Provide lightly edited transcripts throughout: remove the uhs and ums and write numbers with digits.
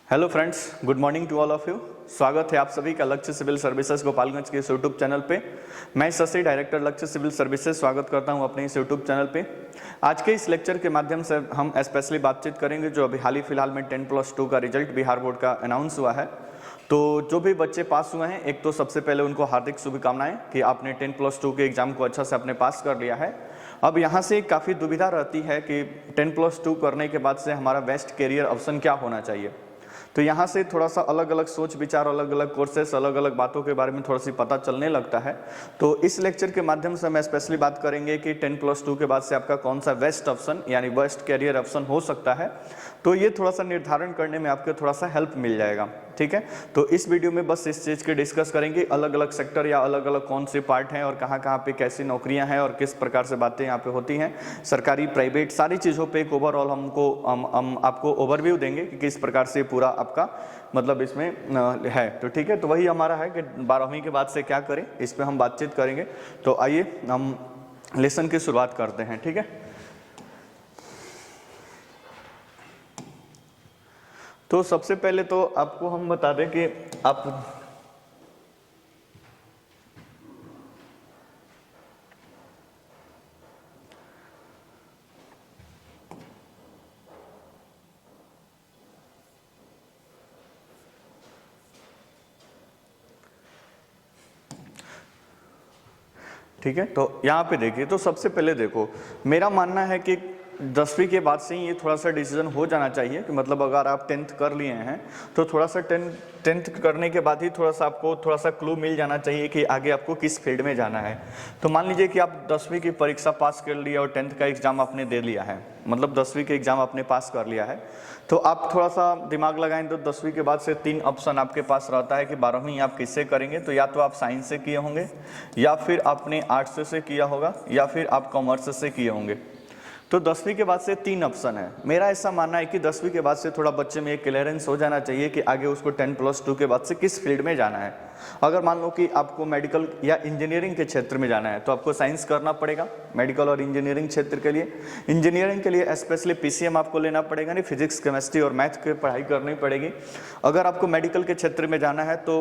Hello friends, good morning to all of you. स्वागत है आप सभी का लक्ष्य सिविल सर्विसेज गोपालगंज के इस यूट्यूब चैनल पे। मैं शशि, डायरेक्टर लक्ष्य सिविल सर्विसेज, स्वागत करता हूं अपने इस यूट्यूब चैनल पे। आज के इस लेक्चर के माध्यम से हम स्पेशली बातचीत करेंगे जो अभी हाल ही फिलहाल में 10+2 का रिजल्ट बिहार बोर्ड का अनाउंस हुआ है। तो जो भी बच्चे पास हुए हैं, एक तो सबसे पहले उनको हार्दिक शुभकामनाएं कि आपने 10+2 के एग्जाम को अच्छा से आपने पास कर लिया है। अब यहाँ से काफ़ी दुविधा रहती है कि 10+2 करने के बाद से हमारा बेस्ट करियर ऑप्शन क्या होना चाहिए। तो यहाँ से थोड़ा सा अलग अलग सोच विचार, अलग अलग कोर्सेस, अलग अलग बातों के बारे में थोड़ा सी पता चलने लगता है। तो इस लेक्चर के माध्यम से हम स्पेशली बात करेंगे कि 10+2 के बाद से आपका कौन सा बेस्ट ऑप्शन यानी बेस्ट करियर ऑप्शन हो सकता है। तो ये थोड़ा सा निर्धारण करने में आपको थोड़ा सा हेल्प मिल जाएगा, ठीक है। तो इस वीडियो में बस इस चीज़ के डिस्कस करेंगे, अलग अलग सेक्टर या अलग अलग कौन से पार्ट हैं और कहाँ कहाँ पे कैसी नौकरियां हैं और किस प्रकार से बातें यहाँ पे होती हैं, सरकारी प्राइवेट सारी चीज़ों पे एक ओवरऑल हम आपको ओवरव्यू देंगे कि किस प्रकार से पूरा आपका मतलब इसमें है। तो ठीक है, तो वही हमारा है कि 12वीं के बाद से क्या करें, इस पर हम बातचीत करेंगे। तो आइए हम लेसन की शुरुआत करते हैं, ठीक है। तो सबसे पहले तो आपको हम बता दें कि आप ठीक है, तो यहाँ पे देखिए, तो सबसे पहले देखो, मेरा मानना है कि 10वीं के बाद से ही ये थोड़ा सा डिसीजन हो जाना चाहिए कि मतलब अगर आप 10th कर लिए हैं तो थोड़ा सा 10th करने के बाद ही थोड़ा सा आपको थोड़ा सा क्लू मिल जाना चाहिए कि आगे आपको किस फील्ड में जाना है। तो मान लीजिए कि आप 10वीं की परीक्षा पास कर लिया और 10th का एग्जाम आपने दे लिया है, मतलब 10वीं के एग्जाम आपने पास कर लिया है। तो आप थोड़ा सा दिमाग लगाएं तो 10वीं के बाद से 3 ऑप्शन आपके पास रहता है कि 12वीं आप किससे करेंगे। तो या तो आप साइंस से किए होंगे, या फिर आपने आर्ट्स से किया होगा, या फिर आप कॉमर्स से किए होंगे। तो 10वीं के बाद से 3 ऑप्शन है। मेरा ऐसा मानना है कि 10वीं के बाद से थोड़ा बच्चे में एक क्लियरेंस हो जाना चाहिए कि आगे उसको 10+2 के बाद से किस फील्ड में जाना है। अगर मान लो कि आपको मेडिकल या इंजीनियरिंग के क्षेत्र में जाना है तो आपको साइंस करना पड़ेगा मेडिकल और इंजीनियरिंग क्षेत्र के लिए। इंजीनियरिंग के लिए स्पेशली PCM आपको लेना पड़ेगा, नहीं फिजिक्स, केमिस्ट्री और मैथ की पढ़ाई करनी पड़ेगी। अगर आपको मेडिकल के क्षेत्र में जाना है तो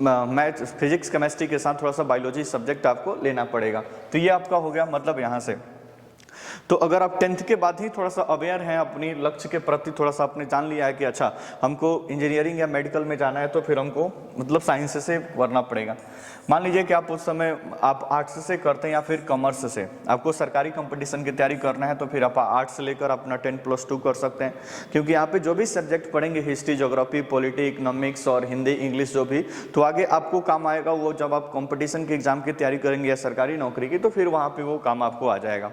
मैथ, फिजिक्स, केमिस्ट्री के साथ थोड़ा सा बायोलॉजी सब्जेक्ट आपको लेना पड़ेगा। तो ये आपका हो गया मतलब यहाँ से। तो अगर आप 10th के बाद ही थोड़ा सा अवेयर हैं अपनी लक्ष्य के प्रति, थोड़ा सा आपने जान लिया है कि अच्छा हमको इंजीनियरिंग या मेडिकल में जाना है, तो फिर हमको मतलब साइंस से करना पड़ेगा। मान लीजिए कि आप उस समय आप आर्ट्स से करते हैं या फिर कॉमर्स से, आपको सरकारी कंपटीशन की तैयारी करना है तो फिर आप आर्ट्स लेकर अपना 10+2 कर सकते हैं। क्योंकि यहाँ पे जो भी सब्जेक्ट पढ़ेंगे, हिस्ट्री, ज्योग्राफी, पॉलिटी, इकोनॉमिक्स और हिंदी, इंग्लिश जो भी, तो आगे आपको काम आएगा। वो जब आप कंपटीशन के एग्जाम की तैयारी करेंगे या सरकारी नौकरी की, तो फिर वहाँ पर वो काम आपको आ जाएगा।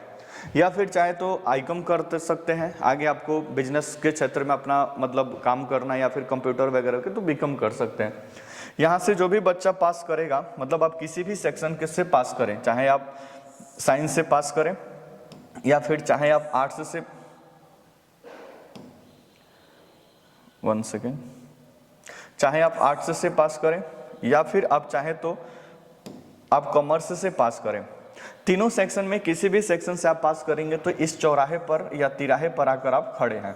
या फिर चाहे तो आईकॉम कर सकते हैं, आगे आपको बिजनेस के क्षेत्र में अपना मतलब काम करना, या फिर कंप्यूटर वगैरह के तो बीकॉम कर सकते हैं। यहाँ से जो भी बच्चा पास करेगा, मतलब आप किसी भी सेक्शन के से पास करें, चाहे आप साइंस से पास करें या फिर चाहे आप आर्ट्स से, 1 सेकेंड, चाहे आप आर्ट्स से पास करें या फिर आप चाहे तो आप कॉमर्स से पास करें, तीनों सेक्शन में किसी भी सेक्शन से आप पास करेंगे तो इस चौराहे पर या तिराहे पर आकर आप खड़े हैं,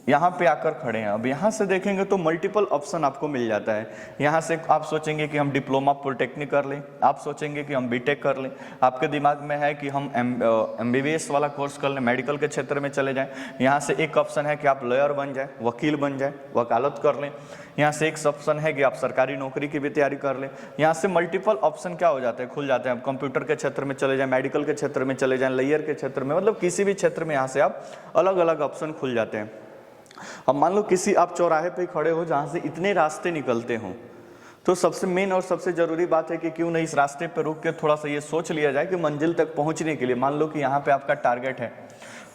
यहाँ पे आकर खड़े हैं। अब यहाँ से देखेंगे तो मल्टीपल ऑप्शन आपको मिल जाता है। यहाँ से आप सोचेंगे कि हम डिप्लोमा पॉलिटेक्निक कर लें, आप सोचेंगे कि हम बीटेक कर लें, आपके दिमाग में है कि हम MBBS वाला कोर्स कर लें, मेडिकल के क्षेत्र में चले जाएं। यहाँ से एक ऑप्शन है कि आप लॉयर बन जाए, वकील बन जाए, वकालत कर लें। यहाँ से एक ऑप्शन है कि आप सरकारी नौकरी की भी तैयारी कर लें। यहाँ से मल्टीपल ऑप्शन क्या हो जाते हैं, खुल जाते हैं। आप कंप्यूटर के क्षेत्र में चले जाएं, मेडिकल के क्षेत्र में चले जाएं, लॉयर के क्षेत्र में, मतलब किसी भी क्षेत्र में यहाँ से आप अलग अलग ऑप्शन खुल जाते हैं। अब मान लो किसी आप चौराहे पे खड़े हो जहाँ से इतने रास्ते निकलते हों, तो सबसे मेन और सबसे ज़रूरी बात है कि क्यों नहीं इस रास्ते पे रुक के थोड़ा सा ये सोच लिया जाए कि मंजिल तक पहुँचने के लिए, मान लो कि यहाँ पे आपका टारगेट है,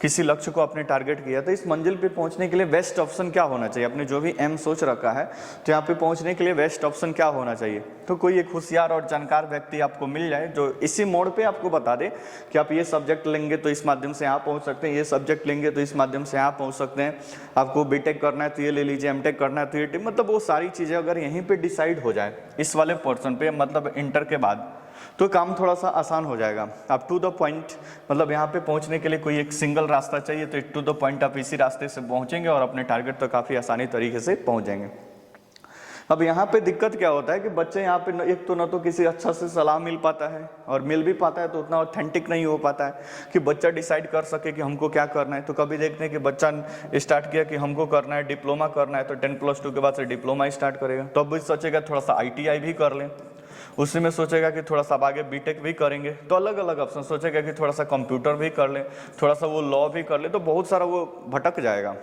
किसी लक्ष्य को आपने टारगेट किया, तो इस मंजिल पे पहुंचने के लिए बेस्ट ऑप्शन क्या होना चाहिए। आपने जो भी एम सोच रखा है तो यहाँ पे पहुंचने के लिए बेस्ट ऑप्शन क्या होना चाहिए। तो कोई एक होशियार और जानकार व्यक्ति आपको मिल जाए जो इसी मोड़ पे आपको बता दे कि आप ये सब्जेक्ट लेंगे तो इस माध्यम से यहाँ पहुँच सकते हैं, ये सब्जेक्ट लेंगे तो इस माध्यम से यहाँ पहुँच सकते हैं, आपको बीटेक करना है तो ये ले लीजिए, MTech करना है तो ये, मतलब वो सारी चीज़ें अगर यहीं पर डिसाइड हो जाए इस वाले पोर्सन पे, मतलब इंटर के बाद, तो काम थोड़ा सा आसान हो जाएगा। आप टू द पॉइंट, मतलब यहाँ पे पहुँचने के लिए कोई एक सिंगल रास्ता चाहिए, तो टू द पॉइंट आप इसी रास्ते से पहुँचेंगे और अपने टारगेट तक काफ़ी आसानी तरीके से पहुँच जाएंगे। अब यहाँ पे दिक्कत क्या होता है कि बच्चे यहाँ पे एक तो ना तो किसी अच्छा से सलाह मिल पाता है, और मिल भी पाता है तो उतना ऑथेंटिक नहीं हो पाता है कि बच्चा डिसाइड कर सके कि हमको क्या करना है। तो कभी देखते हैं कि बच्चा स्टार्ट किया कि हमको करना है डिप्लोमा करना है, तो 10+2 के बाद से डिप्लोमा स्टार्ट करेगा, तो अब सोचेगा थोड़ा सा ITI भी कर लें, उसी में सोचेगा कि थोड़ा सा आगे बीटेक भी करेंगे, तो अलग अलग ऑप्शन सोचेगा कि थोड़ा सा कंप्यूटर भी कर लें, थोड़ा सा वो लॉ भी कर ले, तो बहुत सारा वो भटक जाएगा।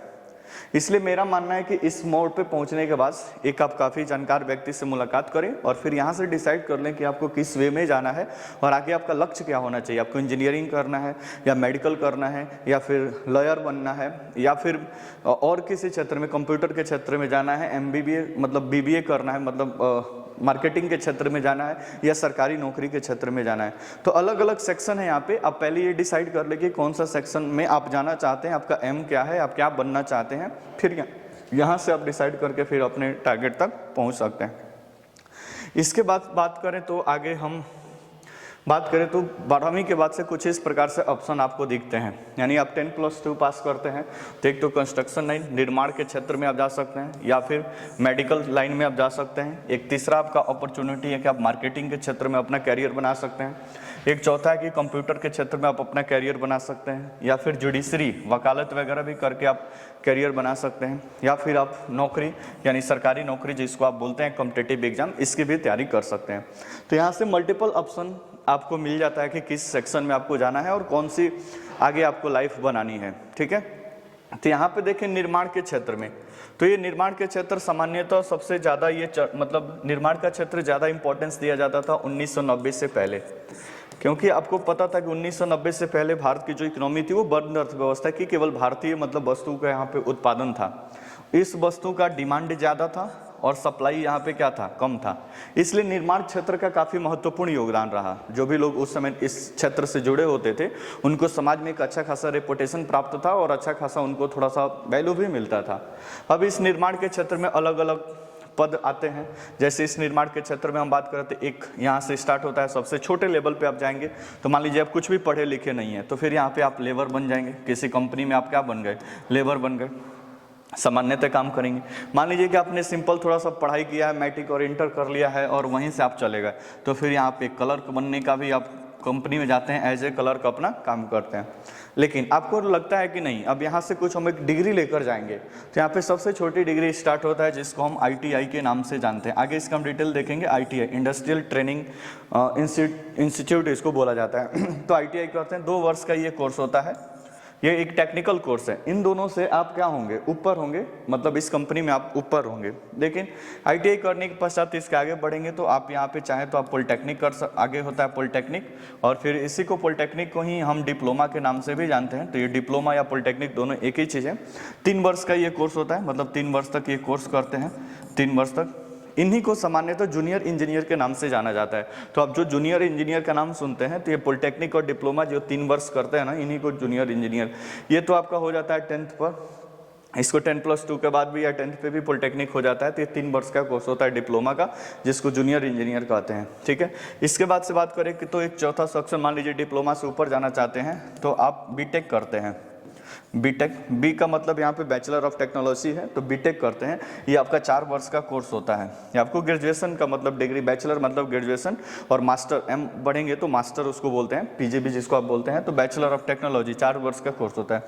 इसलिए मेरा मानना है कि इस मोड़ पे पहुंचने के बाद एक आप काफ़ी जानकार व्यक्ति से मुलाकात करें और फिर यहाँ से डिसाइड कर लें कि आपको किस वे में जाना है और आगे आपका लक्ष्य क्या होना चाहिए। आपको इंजीनियरिंग करना है या मेडिकल करना है या फिर लॉयर बनना है या फिर और किसी क्षेत्र में, कंप्यूटर के क्षेत्र में जाना है, MBBA मतलब BBA करना है, मतलब मार्केटिंग के क्षेत्र में जाना है या सरकारी नौकरी के क्षेत्र में जाना है। तो अलग अलग सेक्शन है यहाँ पे। आप पहले ये डिसाइड कर ले कि कौन सा सेक्शन में आप जाना चाहते हैं, आपका एम क्या है, आप क्या बनना चाहते हैं, फिर यहाँ से आप डिसाइड करके फिर अपने टारगेट तक पहुँच सकते हैं। इसके बाद बात करें तो आगे हम बात करें तो 12वीं के बाद से कुछ इस प्रकार से ऑप्शन आपको दिखते हैं। यानी आप 10+2 पास करते हैं तो एक तो कंस्ट्रक्शन लाइन, निर्माण के क्षेत्र में आप जा सकते हैं या फिर मेडिकल लाइन में आप जा सकते हैं। एक तीसरा आपका अपॉर्चुनिटी है कि आप मार्केटिंग के क्षेत्र में अपना कैरियर बना सकते हैं। एक चौथा है कि कंप्यूटर के क्षेत्र में आप अपना कैरियर बना सकते हैं या फिर जुडिशरी, वकालत वगैरह भी करके आप कैरियर बना सकते हैं या फिर आप नौकरी यानी सरकारी नौकरी जिसको आप बोलते हैं कॉम्पिटिटिव एग्जाम, इसकी भी तैयारी कर सकते हैं। तो यहाँ से मल्टीपल ऑप्शन आपको मिल जाता है कि किस सेक्शन में आपको जाना है और कौन सी आगे आपको लाइफ बनानी है। ठीक है, तो यहाँ पे देखें निर्माण के क्षेत्र में, तो ये निर्माण के क्षेत्र सामान्यतः सबसे ज़्यादा मतलब निर्माण का क्षेत्र ज़्यादा इंपॉर्टेंस दिया जाता था 1990 से पहले, क्योंकि आपको पता था कि 1990 से पहले भारत की जो इकोनॉमी थी वो बंद अर्थव्यवस्था की, केवल भारतीय मतलब वस्तु का यहाँ पे उत्पादन था। इस वस्तु का डिमांड ज़्यादा था और सप्लाई यहाँ पे क्या था, कम था। इसलिए निर्माण क्षेत्र का काफ़ी महत्वपूर्ण योगदान रहा। जो भी लोग उस समय इस क्षेत्र से जुड़े होते थे उनको समाज में एक अच्छा खासा रेपुटेशन प्राप्त था और अच्छा खासा उनको थोड़ा सा वैल्यू भी मिलता था। अब इस निर्माण के क्षेत्र में अलग अलग पद आते हैं। जैसे इस निर्माण के क्षेत्र में हम बात करते हैं, एक यहाँ से स्टार्ट होता है, सबसे छोटे लेवल पे आप जाएंगे तो मान लीजिए आप कुछ भी पढ़े लिखे नहीं है तो फिर यहाँ पे आप लेबर बन जाएंगे। किसी कंपनी में आप क्या बन गए, लेबर बन गए, सामान्यतः काम करेंगे। मान लीजिए कि आपने सिंपल थोड़ा सा पढ़ाई किया है, मैट्रिक और इंटर कर लिया है और वहीं से आप चले गए तो फिर यहाँ पे क्लर्क बनने का भी आप कंपनी में जाते हैं, एज ए क्लर्क अपना काम करते हैं। लेकिन आपको लगता है कि नहीं, अब यहाँ से कुछ हम एक डिग्री लेकर जाएंगे, तो यहाँ पे सबसे छोटी डिग्री स्टार्ट होता है जिसको हम ITI के नाम से जानते हैं। आगे इसका हम डिटेल देखेंगे। ITI इंडस्ट्रियल ट्रेनिंग इंस्टीट्यूट इसको बोला जाता है। तो ITI करते हैं, 2 वर्ष का ये कोर्स होता है। ये एक टेक्निकल कोर्स है। इन दोनों से आप क्या होंगे, ऊपर होंगे, मतलब इस कंपनी में आप ऊपर होंगे। लेकिन ITI करने के पश्चात इसके आगे बढ़ेंगे तो आप यहाँ पे चाहें तो आप पॉलिटेक्निक आगे होता है पॉलिटेक्निक, और फिर इसी को पॉलिटेक्निक को ही हम डिप्लोमा के नाम से भी जानते हैं। तो ये डिप्लोमा या पॉलिटेक्निक दोनों एक ही चीज़ है। 3 वर्ष का ये कोर्स होता है, मतलब 3 वर्ष तक ये कोर्स करते हैं, 3 वर्ष तक। इन्हीं को सामान्यतः जूनियर इंजीनियर के नाम से जाना जाता है। तो आप जो जूनियर इंजीनियर का नाम सुनते हैं तो ये पॉलिटेक्निक और डिप्लोमा जो 3 वर्ष करते हैं ना, इन्हीं को जूनियर इंजीनियर। ये तो आपका हो जाता है 10th पर। इसको 10+2 के बाद भी या 10th पे भी पॉलिटेक्निक हो जाता है। तो ये 3 वर्ष का कोर्स होता है डिप्लोमा का, जिसको जूनियर इंजीनियर कहते हैं। ठीक है, इसके बाद से बात करें कि तो एक चौथा सेक्शन, मान लीजिए डिप्लोमा से ऊपर जाना चाहते हैं तो आप बीटेक करते हैं। बीटेक, बी का मतलब यहाँ पे बैचलर ऑफ टेक्नोलॉजी है, तो बीटेक करते हैं। ये आपका 4 वर्ष का कोर्स होता है। ये आपको ग्रेजुएशन का मतलब डिग्री, बैचलर मतलब ग्रेजुएशन, और मास्टर एम बढ़ेंगे तो मास्टर उसको बोलते हैं, PGB जिसको आप बोलते हैं। तो बैचलर ऑफ टेक्नोलॉजी 4 वर्ष का कोर्स होता है।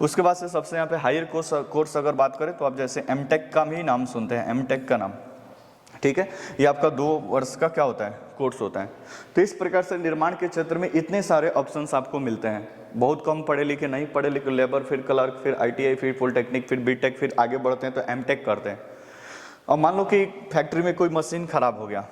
उसके बाद से सबसे यहाँ पे हायर कोर्स अगर बात करें तो आप जैसे MTech का भी नाम सुनते हैं, MTech का नाम। ठीक है, ये आपका 2 वर्ष का क्या होता है, कोर्स होता है। तो इस प्रकार से निर्माण के क्षेत्र में इतने सारे ऑप्शंस आपको मिलते हैं। बहुत कम पढ़े लिखे, नहीं पढ़े लिखे, लेबर, फिर क्लर्क, फिर ITI, फिर पॉलिटेक्निक, फिर बीटेक, फिर आगे बढ़ते हैं तो MTech करते हैं। अब मान लो कि फैक्ट्री में कोई मशीन खराब हो गया,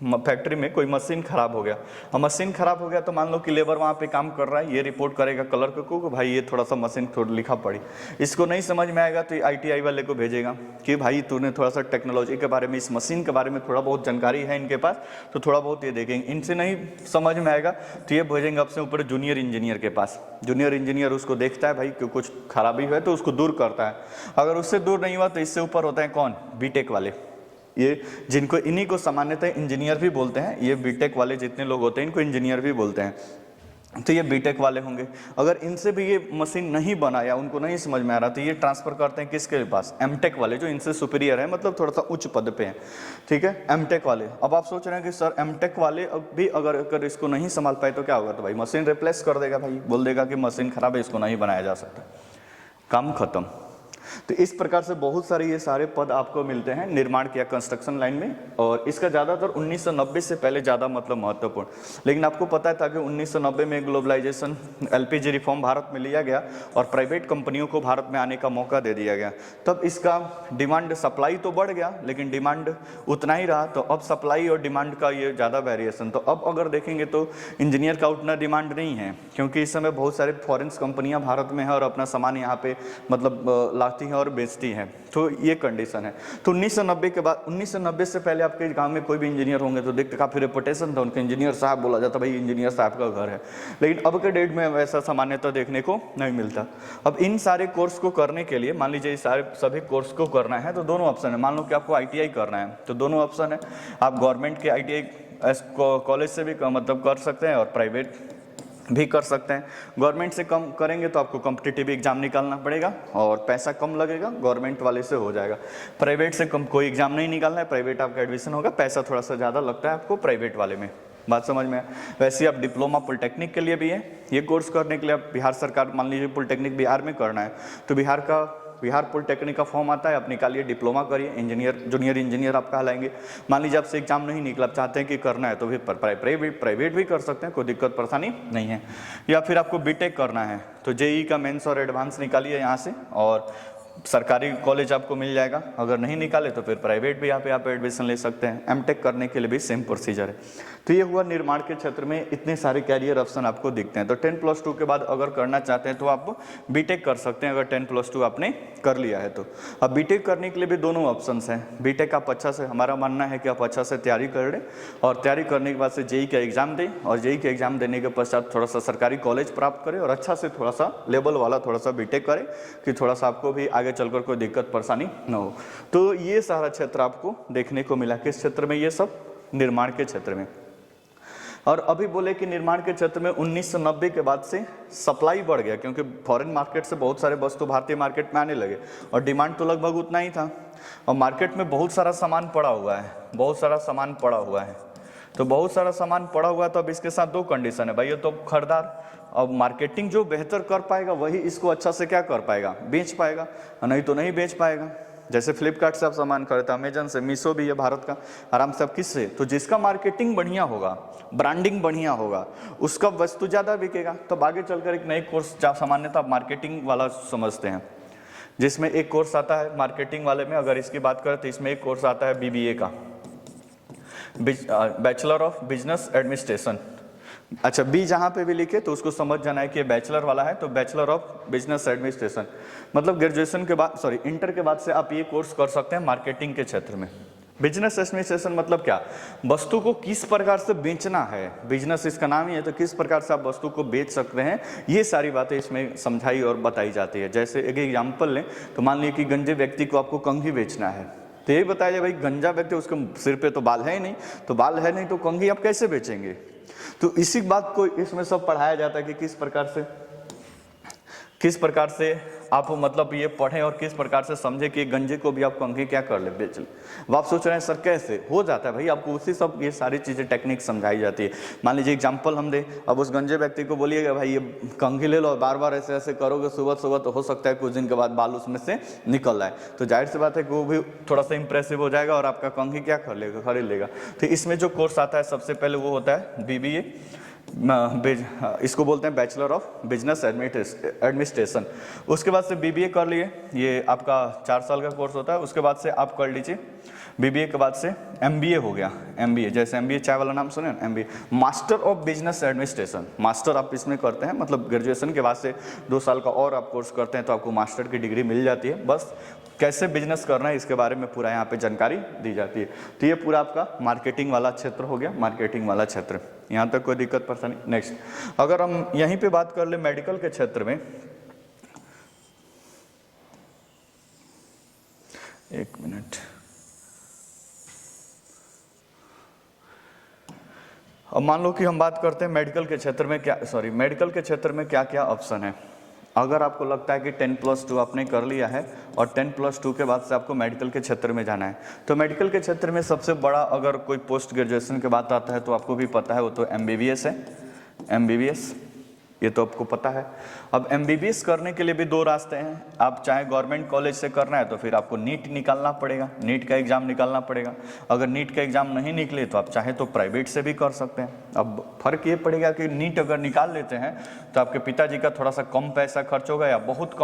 फैक्ट्री में कोई मशीन खराब हो गया, और मशीन खराब हो गया तो मान लो कि लेबर वहाँ पे काम कर रहा है, ये रिपोर्ट करेगा क्लर्क को कि भाई ये थोड़ा सा मशीन थोड़ा लिखा पड़ी। इसको नहीं समझ में आएगा तो ITI वाले को भेजेगा कि भाई तूने थोड़ा सा टेक्नोलॉजी के बारे में, इस मशीन के बारे में थोड़ा बहुत जानकारी है इनके पास, तो थोड़ा बहुत ये देखेंगे। इनसे नहीं समझ में आएगा तो ये भेजेंगे आपसे ऊपर जूनियर इंजीनियर के पास। जूनियर इंजीनियर उसको देखता है भाई कि कुछ खराबी है तो उसको दूर करता है। अगर उससे दूर नहीं हुआ तो इससे ऊपर होता है कौन, बीटेक वाले। ये जिनको इन्हीं को सामान्यतः इंजीनियर भी बोलते हैं, ये बीटेक वाले जितने लोग होते हैं इनको इंजीनियर भी बोलते हैं। तो ये बीटेक वाले होंगे। अगर इनसे भी ये मशीन नहीं बना या उनको नहीं समझ में आ रहा तो ये ट्रांसफर करते हैं किसके पास, एमटेक वाले, जो इनसे सुपीरियर है, मतलब थोड़ा सा उच्च पद पे हैं, ठीक है, एमटेक वाले। अब आप सोच रहे हैं कि सर एमटेक वाले भी अगर इसको नहीं संभाल पाए तो क्या होगा, तो भाई मशीन रिप्लेस कर देगा, भाई बोल देगा कि मशीन खराब है, इसको नहीं बनाया जा सकता, काम खत्म। तो इस प्रकार से बहुत सारे ये सारे पद आपको मिलते हैं निर्माण या कंस्ट्रक्शन लाइन में, और इसका ज़्यादातर 1990 से पहले ज़्यादा मतलब महत्वपूर्ण। लेकिन आपको पता था कि 1990 में ग्लोबलाइजेशन, एलपीजी रिफॉर्म भारत में लिया गया और प्राइवेट कंपनियों को भारत में आने का मौका दे दिया गया। तब इसका डिमांड, सप्लाई तो बढ़ गया लेकिन डिमांड उतना ही रहा। तो अब सप्लाई और डिमांड का ये ज़्यादा वेरिएशन। तो अब अगर देखेंगे तो इंजीनियर का उतना डिमांड नहीं है, क्योंकि इस समय बहुत सारे फॉरेन कंपनियाँ भारत में है और अपना सामान यहाँ पे मतलब लाती हैं और बेचती हैं। तो ये कंडीशन है। तो 1990 के बाद, 1990 से पहले आपके गांव में कोई भी इंजीनियर होंगे तो देखते काफ़ी रेपुटेशन था उनके, इंजीनियर साहब बोला जाता, भाई इंजीनियर साहब का घर है। लेकिन अब के डेट में वैसा सामान्यतः देखने को नहीं मिलता। अब इन सारे कोर्स को करने के लिए, मान लीजिए सारे सभी कोर्स को करना है तो दोनों ऑप्शन है। मान लो कि आपको ITI करना है तो दोनों ऑप्शन है, आप गवर्नमेंट के ITI कॉलेज से भी मतलब कर सकते हैं और प्राइवेट भी कर सकते हैं। गवर्नमेंट से कम करेंगे तो आपको कॉम्पिटिटिव एग्जाम निकालना पड़ेगा और पैसा कम लगेगा, गवर्नमेंट वाले से हो जाएगा। प्राइवेट से कम कोई एग्जाम नहीं निकालना है, प्राइवेट आपका एडमिशन होगा, पैसा थोड़ा सा ज़्यादा लगता है आपको प्राइवेट वाले में। बात समझ में? वैसे आप डिप्लोमा पॉलिटेक्निक के लिए भी है, ये कोर्स करने के लिए आप बिहार सरकार, मान लीजिए पॉलिटेक्निक बिहार में करना है तो बिहार पॉलिटेक्निक का फॉर्म आता है, आप निकालिए, डिप्लोमा करिए, इंजीनियर, जूनियर इंजीनियर आप कहलाएंगे। मान लीजिए आपसे एग्जाम नहीं निकला, आप चाहते हैं कि करना है तो भी प्राइवेट भी कर सकते हैं, कोई दिक्कत परेशानी नहीं है। या फिर आपको बीटेक करना है तो जेईई का मेंस और एडवांस निकालिए यहाँ से और सरकारी कॉलेज आपको मिल जाएगा। अगर नहीं निकाले तो फिर प्राइवेट भी यहाँ पे आप एडमिशन ले सकते हैं। एमटेक करने के लिए भी सेम प्रोसीजर है। तो ये हुआ निर्माण के क्षेत्र में इतने सारे कैरियर ऑप्शन आपको दिखते हैं। तो 10+2 के बाद अगर करना चाहते हैं तो आप बीटेक कर सकते हैं, अगर 10+2 आपने कर लिया है तो। अब बीटेक करने के लिए भी दोनों ऑप्शंस हैं। बीटेक आप अच्छा से, हमारा मानना है कि आप अच्छा से तैयारी कर लें और तैयारी करने के बाद से जेईई का एग्जाम दें और जेईई के एग्जाम देने के पश्चात थोड़ा सा सरकारी कॉलेज प्राप्त करें और अच्छा से थोड़ा सा लेवल वाला थोड़ा सा बीटेक करें कि थोड़ा सा आपको भी आगे चलकर कोई दिक्कत परेशानी न हो। तो ये सारा क्षेत्र आपको देखने को मिला। किस क्षेत्र में? ये सब निर्माण के क्षेत्र में। और अभी बोले कि निर्माण के क्षेत्र में 1990 के बाद से सप्लाई बढ़ गया, क्योंकि फॉरेन मार्केट से बहुत सारे वस्तु भारतीय मार्केट में आने लगे और डिमांड तो लगभग उतना ही था। और मार्केट में बहुत सारा सामान पड़ा हुआ है, बहुत सारा सामान पड़ा हुआ है। तो बहुत सारा सामान पड़ा हुआ है तो अब इसके साथ दो कंडीशन है भाई। ये तो खरीदार, अब मार्केटिंग जो बेहतर कर पाएगा वही इसको अच्छा से क्या कर पाएगा, बेच पाएगा, नहीं तो नहीं बेच पाएगा। जैसे फ्लिपकार्ट से आप सामान खरीदते, अमेजन से, मीशो भी है भारत का, आराम से आप किससे, तो जिसका मार्केटिंग बढ़िया होगा, ब्रांडिंग बढ़िया होगा, उसका वस्तु ज़्यादा बिकेगा। तब आगे चलकर एक नई कोर्स सामान्यतः आप मार्केटिंग वाला समझते हैं, जिसमें एक कोर्स आता है मार्केटिंग वाले में। अगर इसकी बात करें तो इसमें एक कोर्स आता है BBA का, बैचलर ऑफ बिजनेस एडमिनिस्ट्रेशन। अच्छा, बी जहाँ पे भी लिखे तो उसको समझ जाना है कि बैचलर वाला है, तो बैचलर ऑफ बिजनेस एडमिनिस्ट्रेशन मतलब ग्रेजुएशन के बाद, सॉरी इंटर के बाद से आप ये कोर्स कर सकते हैं मार्केटिंग के क्षेत्र में। बिजनेस एडमिनिस्ट्रेशन मतलब क्या, वस्तु को किस प्रकार से बेचना है, बिजनेस इसका नाम ही है, तो किस प्रकार से आप वस्तु को बेच सकते हैं, ये सारी बातें इसमें समझाई और बताई जाती है। जैसे एक एग्जाम्पल लें तो मान लीजिए कि गंजे व्यक्ति को आपको कंघी बेचना है, तो यही बताया जाए भाई गंजा व्यक्ति, उसके सिर पे तो बाल है ही नहीं, तो बाल है नहीं तो कंघी आप कैसे बेचेंगे। तो इसी बात को इसमें सब पढ़ाया जाता है कि किस प्रकार से आप मतलब ये पढ़ें और किस प्रकार से समझे कि गंजे को भी आप कंघी क्या कर ले, बेच ले। अब आप सोच रहे हैं सर कैसे हो जाता है, भाई आपको उसी सब ये सारी चीज़ें टेक्निक समझाई जाती है। मान लीजिए एग्जांपल हम दें, अब उस गंजे व्यक्ति को बोलिएगा भाई ये कंघी ले लो और बार बार ऐसे ऐसे करोगे सुबह सुबह, तो हो सकता है कुछ दिन के बाद बाल उसमें से निकल आए, तो जाहिर सी बात है कि वो भी थोड़ा सा इंप्रेसिव हो जाएगा और आपका कंघी क्या खरीद लेगा। तो इसमें जो कोर्स आता है सबसे पहले वो होता है BBA, इसको बोलते हैं बैचलर ऑफ बिजनेस एडमिनिस्ट्रेशन। उसके बाद से BBA कर लिए, ये आपका 4 साल का कोर्स होता है। उसके बाद से आप कर लीजिए BBA के बाद से MBA हो गया। MBA जैसे MBA चाय वाला नाम सुने, MBA master of business administration, master आप इसमें करते हैं, मतलब ग्रेजुएशन के बाद से 2 साल का और आप कोर्स करते हैं तो आपको मास्टर की डिग्री मिल जाती है। बस कैसे बिजनेस करना है इसके बारे में पूरा यहाँ पे जानकारी दी जाती है। तो ये पूरा आपका मार्केटिंग वाला क्षेत्र हो गया, मार्केटिंग वाला क्षेत्र। यहाँ तक कोई दिक्कत परेशानी? नेक्स्ट, अगर हम यहीं पे बात कर ले मेडिकल के क्षेत्र में, एक मिनट, अब मान लो कि हम बात करते हैं मेडिकल के क्षेत्र में मेडिकल के क्षेत्र में क्या क्या ऑप्शन है। अगर आपको लगता है कि 10+2 आपने कर लिया है और 10+2 के बाद से आपको मेडिकल के क्षेत्र में जाना है, तो मेडिकल के क्षेत्र में सबसे बड़ा अगर कोई पोस्ट ग्रेजुएशन की बात आता है तो आपको भी पता है, वो तो MBBS है। MBBS ये तो आपको पता है। अब MBBS करने के लिए भी दो रास्ते हैं। आप चाहे गवर्नमेंट कॉलेज से करना है तो फिर आपको नीट निकालना पड़ेगा, नीट का एग्ज़ाम निकालना पड़ेगा। अगर नीट का एग्ज़ाम नहीं निकले तो आप चाहे तो प्राइवेट से भी कर सकते हैं। अब फर्क ये पड़ेगा कि नीट अगर निकाल लेते हैं तो आपके पिताजी का थोड़ा सा कम पैसा खर्च होगा, या बहुत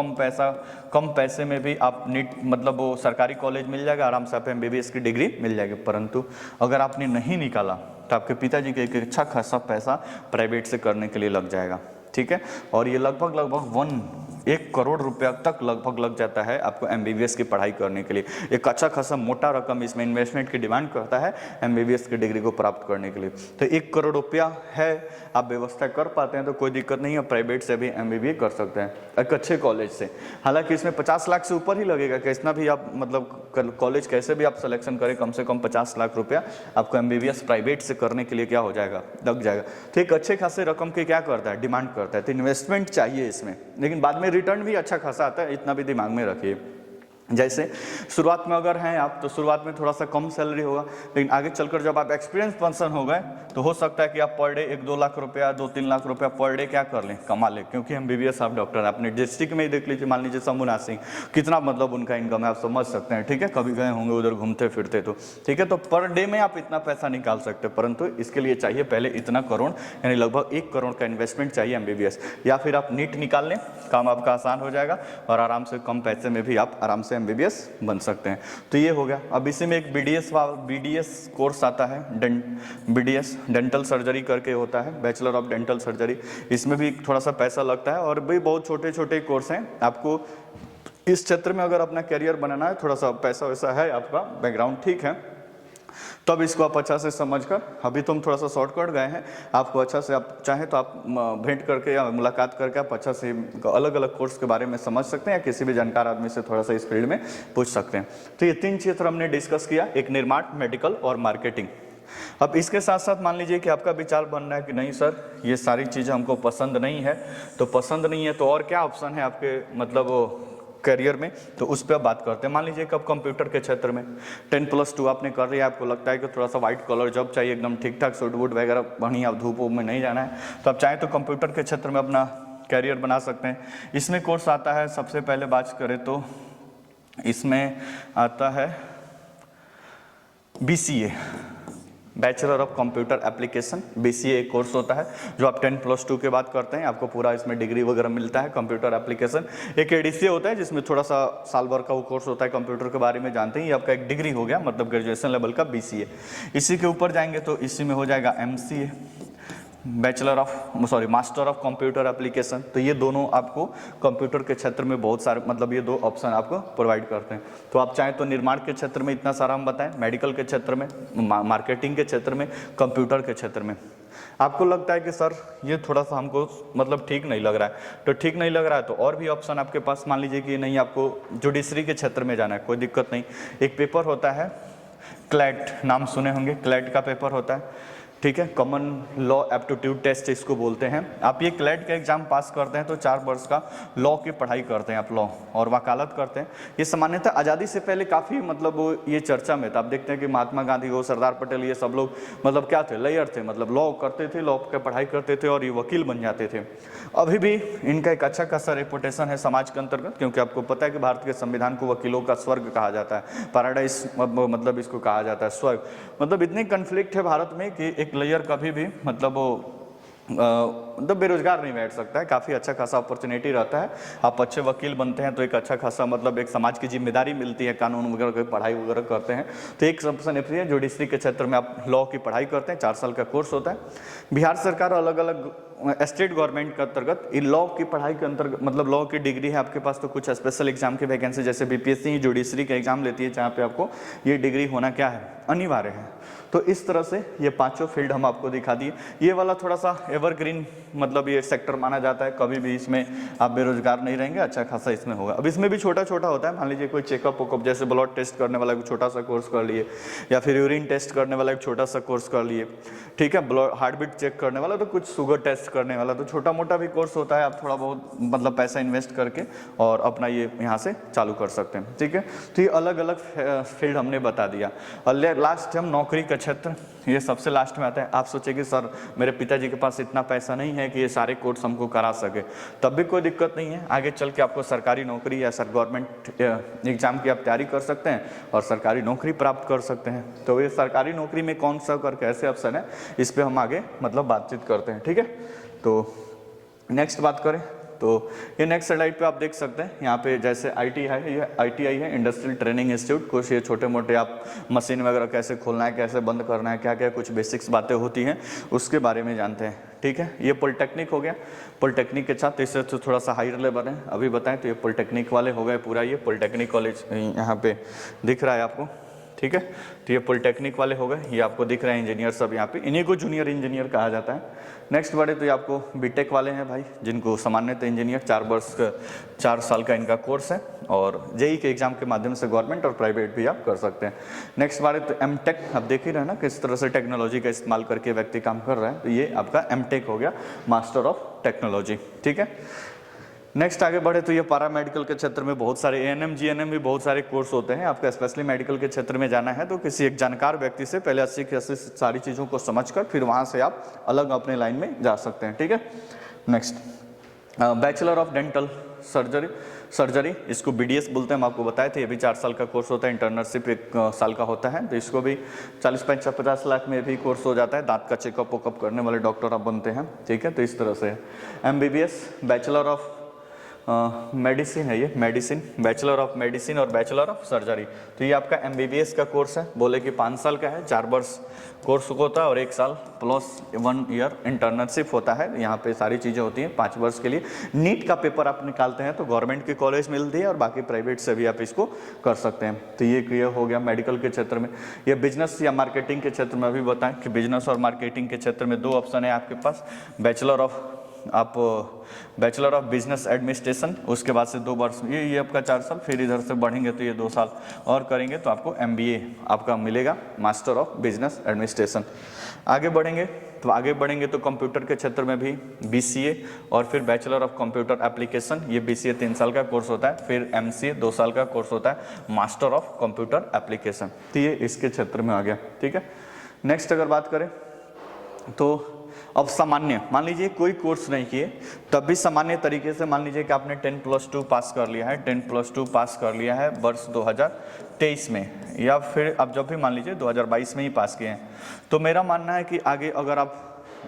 कम पैसे में भी आप नीट मतलब वो सरकारी कॉलेज मिल जाएगा, आराम से आप MBBS की डिग्री मिल जाएगी। परंतु अगर आपने नहीं निकाला तो आपके पिताजी के एक अच्छा खासा पैसा प्राइवेट से करने के लिए लग जाएगा, ठीक है। और ये लगभग 1 करोड़ रुपया तक लगभग लग जाता है आपको MBBS की पढ़ाई करने के लिए। एक अच्छा खासा मोटा रकम इसमें इन्वेस्टमेंट की डिमांड करता है MBBS की डिग्री को प्राप्त करने के लिए। तो 1 करोड़ रुपया है, आप व्यवस्था कर पाते हैं तो कोई दिक्कत नहीं है, प्राइवेट से भी MBBS कर सकते हैं एक अच्छे कॉलेज से। हालांकि इसमें 50 लाख से ऊपर ही लगेगा, कितना भी आप मतलब कॉलेज कैसे भी आप सिलेक्शन करें, कम से कम 50 लाख रुपया आपको MBBS प्राइवेट से करने के लिए क्या हो जाएगा, लग जाएगा। तो एक अच्छे खासे रकम की क्या करता है, डिमांड करता है। तो इन्वेस्टमेंट चाहिए इसमें, लेकिन बाद में रिटर्न भी अच्छा खासा आता है, इतना भी दिमाग में रखिए। जैसे शुरुआत में अगर हैं आप तो शुरुआत में थोड़ा सा कम सैलरी होगा, लेकिन आगे चलकर जब आप एक्सपीरियंस पर्सन हो गए तो हो सकता है कि आप पर डे 1-2 लाख रुपया 2-3 लाख रुपया पर डे क्या कर लें, कमा लें। क्योंकि MBBS आप डॉक्टर हैं, अपने डिस्ट्रिक्ट में ही देख लीजिए, मान लीजिए शंभुनाथ सिंह कितना मतलब उनका इनकम है, आप समझ सकते हैं, ठीक है। कभी गए होंगे उधर घूमते फिरते तो, ठीक है। तो पर डे में आप इतना पैसा निकाल सकते हैं, परंतु इसके लिए चाहिए पहले इतना करोड़, यानी लगभग 1 करोड़ का इन्वेस्टमेंट चाहिए MBBS। या फिर आप नीट निकाल लें, काम आपका आसान हो जाएगा और आराम से कम पैसे में भी आप आराम से MBBS बन सकते हैं। तो ये हो गया। अब इसी में एक BDS कोर्स आता है, BDS डेंटल सर्जरी करके होता है, बैचलर ऑफ डेंटल सर्जरी। इसमें भी थोड़ा सा पैसा लगता है और भी बहुत छोटे छोटे कोर्स हैं। आपको इस क्षेत्र में अगर अपना करियर बनाना है, थोड़ा सा पैसा वैसा है, आपका बैकग्राउंड ठीक है, तब इसको आप अच्छा से समझकर, अभी तुम थोड़ा सा शॉर्टकट गए हैं, आपको अच्छा से आप चाहें तो आप भेंट करके या मुलाकात करके आप अच्छा से अलग अलग कोर्स के बारे में समझ सकते हैं, या किसी भी जानकार आदमी से थोड़ा सा इस फील्ड में पूछ सकते हैं। तो ये 3 क्षेत्र हमने डिस्कस किया, एक निर्माण, मेडिकल और मार्केटिंग। अब इसके साथ साथ मान लीजिए कि आपका विचार बन रहा है कि नहीं सर ये सारी चीज़ें हमको पसंद नहीं है, तो पसंद नहीं है तो और क्या ऑप्शन है आपके मतलब करियर में, तो उस पर आप बात करते हैं। मान लीजिए कि अब कंप्यूटर के क्षेत्र में 10+2 आपने कर लिया, आपको लगता है कि थोड़ा सा वाइट कॉलर जॉब चाहिए, एकदम ठीक ठाक सूट वूट वगैरह बढ़िया, धूप में नहीं जाना है, तो आप चाहें तो कंप्यूटर के क्षेत्र में अपना कैरियर बना सकते हैं। इसमें कोर्स आता है, सबसे पहले बात करें तो इसमें आता है BCA, bachelor of computer application. BCA एक कोर्स होता है जो आप 10+2 के बाद करते हैं, आपको पूरा इसमें डिग्री वगैरह मिलता है कंप्यूटर एप्लीकेशन। एक ADCA होता है जिसमें थोड़ा सा साल भर का वो कोर्स होता है, कंप्यूटर के बारे में जानते हैं, ये आपका एक डिग्री हो गया, मतलब ग्रेजुएशन लेवल का BCA। इसी के ऊपर जाएंगे तो इसी में हो जाएगा MCA, master of computer application. तो ये दोनों आपको कंप्यूटर के क्षेत्र में बहुत सारे मतलब ये 2 ऑप्शन आपको प्रोवाइड करते हैं। तो आप चाहें तो निर्माण के क्षेत्र में इतना सारा हम बताएं, मेडिकल के क्षेत्र में, मार्केटिंग के क्षेत्र में, कंप्यूटर के क्षेत्र में। आपको लगता है कि सर ये थोड़ा सा हमको मतलब ठीक नहीं लग रहा है, तो ठीक नहीं लग रहा है तो और भी ऑप्शन आपके पास, मान लीजिए कि नहीं आपको जुडिशरी के क्षेत्र में जाना है, कोई दिक्कत नहीं। एक पेपर होता है क्लैट, नाम सुने होंगे, क्लैट का पेपर होता है, ठीक है, कॉमन लॉ एप्टीट्यूड टेस्ट इसको बोलते हैं। आप ये क्लैट का एग्जाम पास करते हैं तो 4 वर्ष का लॉ की पढ़ाई करते हैं आप, लॉ और वकालत करते हैं। ये सामान्यतः आज़ादी से पहले काफ़ी मतलब वो ये चर्चा में था। आप देखते हैं कि महात्मा गांधी हो, सरदार पटेल, ये सब लोग मतलब क्या थे, लॉयर थे, मतलब लॉ करते थे, लॉ की पढ़ाई करते थे और ये वकील बन जाते थे। अभी भी इनका एक अच्छा खासा रेपुटेशन है समाज के अंतर्गत, क्योंकि आपको पता है कि भारत के संविधान को वकीलों का स्वर्ग कहा जाता है, पैराडाइज मतलब इसको कहा जाता है, स्वर्ग। मतलब इतनी कन्फ्लिक्ट है भारत में कि एक लॉयर कभी भी मतलब वो मतलब बेरोजगार नहीं बैठ सकता है, काफ़ी अच्छा खासा अपॉर्चुनिटी रहता है। आप अच्छे वकील बनते हैं तो एक अच्छा खासा मतलब एक समाज की जिम्मेदारी मिलती है, कानून वगैरह की पढ़ाई वगैरह करते हैं। तो एक ऑप्शन है जुडिशरी के क्षेत्र में आप लॉ की पढ़ाई करते हैं, 4 साल का कोर्स होता है। बिहार सरकार अलग अलग स्टेट गवर्नमेंट के अंतर्गत ये लॉ की पढ़ाई के अंतर्गत, मतलब लॉ की डिग्री है आपके पास, तो कुछ स्पेशल एग्जाम की वैकेंसी जैसे बीपीएससी जुडिशरी का एग्जाम लेती है, जहाँ पे आपको ये डिग्री होना क्या है, अनिवार्य है। तो इस तरह से ये पांचों फील्ड हम आपको दिखा दिए। ये वाला थोड़ा सा एवरग्रीन मतलब ये सेक्टर माना जाता है, कभी भी इसमें आप बेरोजगार नहीं रहेंगे, अच्छा खासा इसमें होगा। अब इसमें भी छोटा छोटा होता है, मान लीजिए कोई चेकअप वकअप जैसे ब्लड टेस्ट करने वाला एक छोटा सा कोर्स कर लिए, या फिर यूरिन टेस्ट करने वाला एक छोटा सा कोर्स कर लिए, ठीक है, ब्लड हार्ट बीट चेक करने वाला, तो कुछ शुगर टेस्ट करने वाला, तो छोटा मोटा भी कोर्स होता है। आप थोड़ा बहुत मतलब पैसा इन्वेस्ट करके और अपना ये यहाँ से चालू कर सकते हैं, ठीक है। तो ये अलग अलग फील्ड हमने बता दिया। और लास्ट हम नौकरी का क्षेत्र, ये सबसे लास्ट में आता है। आप सोचे कि सर मेरे पिताजी के पास इतना पैसा नहीं है कि ये सारे कोर्स हमको करा सके, तब भी कोई दिक्कत नहीं है। आगे चल के आपको सरकारी नौकरी या गवर्नमेंट एग्जाम की आप तैयारी कर सकते हैं और सरकारी नौकरी प्राप्त कर सकते हैं। तो ये सरकारी नौकरी में कौन सा कर कैसे ऑप्शन है, इस पर हम आगे मतलब बातचीत करते हैं, ठीक है। तो नेक्स्ट बात करें तो ये नेक्स्ट स्लाइड पे आप देख सकते हैं, यहाँ पे जैसे ITI है, ये ITI है, इंडस्ट्रियल ट्रेनिंग इंस्टीट्यूट। कुछ ये छोटे मोटे आप मशीन वगैरह कैसे खोलना है, कैसे बंद करना है, क्या क्या कुछ बेसिक्स बातें होती हैं, उसके बारे में जानते हैं, ठीक है। ये पॉलिटेक्निक हो गया, पॉलिटेक्निक के छात्र इससे तो थोड़ा सा हायर लेवल है, अभी बताएं तो ये पॉलिटेक्निक वाले हो गए पूरा। ये पॉलिटेक्निक कॉलेज यहाँ पे दिख रहा है आपको, ठीक है। तो ये पॉलिटेक्निक वाले हो गए, ये आपको दिख रहे हैं इंजीनियर सब यहाँ पे, इन्हीं को जूनियर इंजीनियर कहा जाता है। नेक्स्ट बढ़े तो ये आपको बीटेक वाले हैं भाई, जिनको सामान्यतः इंजीनियर 4 साल का इनका कोर्स है, और जेई के एग्जाम के माध्यम से गवर्नमेंट और प्राइवेट भी आप कर सकते हैं। नेक्स्ट बढ़े तो एमटेक, आप देख ही रहे हैं ना किस तरह से टेक्नोलॉजी का इस्तेमाल करके व्यक्ति काम कर रहा है, तो ये आपका एमटेक हो गया, मास्टर ऑफ टेक्नोलॉजी, ठीक है। नेक्स्ट आगे बढ़े तो ये पैरामेडिकल के क्षेत्र में बहुत सारे ANM GNM भी बहुत सारे कोर्स होते हैं। आपका स्पेशली मेडिकल के क्षेत्र में जाना है तो किसी एक जानकार व्यक्ति से पहले 80 की 80 सारी चीज़ों को समझकर फिर वहाँ से आप अलग अपने लाइन में जा सकते हैं, ठीक है। Next bachelor of dental surgery, इसको BDS बोलते हैं, हम आपको बताए थे। ये भी 4 साल का कोर्स होता है, इंटर्नशिप 1 साल का होता है, तो इसको भी 40-50 लाख में भी कोर्स हो जाता है। दांत का चेकअप वकअप करने वाले डॉक्टर आप बनते हैं, ठीक है। तो इस तरह से MBBS बैचलर ऑफ मेडिसिन है, ये मेडिसिन, बैचलर ऑफ मेडिसिन और बैचलर ऑफ सर्जरी। तो ये आपका MBBS का कोर्स है, बोले कि 5 साल का है, 4 वर्ष कोर्स होता है और 1 साल प्लस 1 ईयर इंटर्नशिप होता है। यहाँ पे सारी चीज़ें होती हैं 5 वर्ष के लिए। नीट का पेपर आप निकालते हैं तो गवर्नमेंट की कॉलेज मिलती है और बाकी प्राइवेट से भी आप इसको कर सकते हैं। तो ये क्लियर हो गया मेडिकल के क्षेत्र में। ये बिजनेस या मार्केटिंग के क्षेत्र में भी बताएं कि बिजनेस और मार्केटिंग के क्षेत्र में 2 ऑप्शन है आपके पास, बैचलर ऑफ बिजनेस एडमिनिस्ट्रेशन, उसके बाद से 2 वर्ष ये आपका 4 साल, फिर इधर से बढ़ेंगे तो ये 2 साल और करेंगे तो आपको MBA आपका मिलेगा, मास्टर ऑफ बिजनेस एडमिनिस्ट्रेशन। आगे बढ़ेंगे तो कंप्यूटर के क्षेत्र में भी BCA और फिर बैचलर ऑफ कंप्यूटर एप्लीकेशन, ये BCA 3 साल का कोर्स होता है, फिर MCA 2 साल का कोर्स होता है, मास्टर ऑफ कंप्यूटर एप्लीकेशन। तो ये इसके क्षेत्र में आ गया, ठीक है। नेक्स्ट अगर बात करें तो अब सामान्य, मान लीजिए कोई कोर्स नहीं किए तब भी सामान्य तरीके से मान लीजिए कि आपने 10+2 पास कर लिया है, 10+2 पास कर लिया है वर्ष 2023 में, या फिर अब जब भी मान लीजिए 2022 में ही पास किए हैं, तो मेरा मानना है कि आगे अगर आप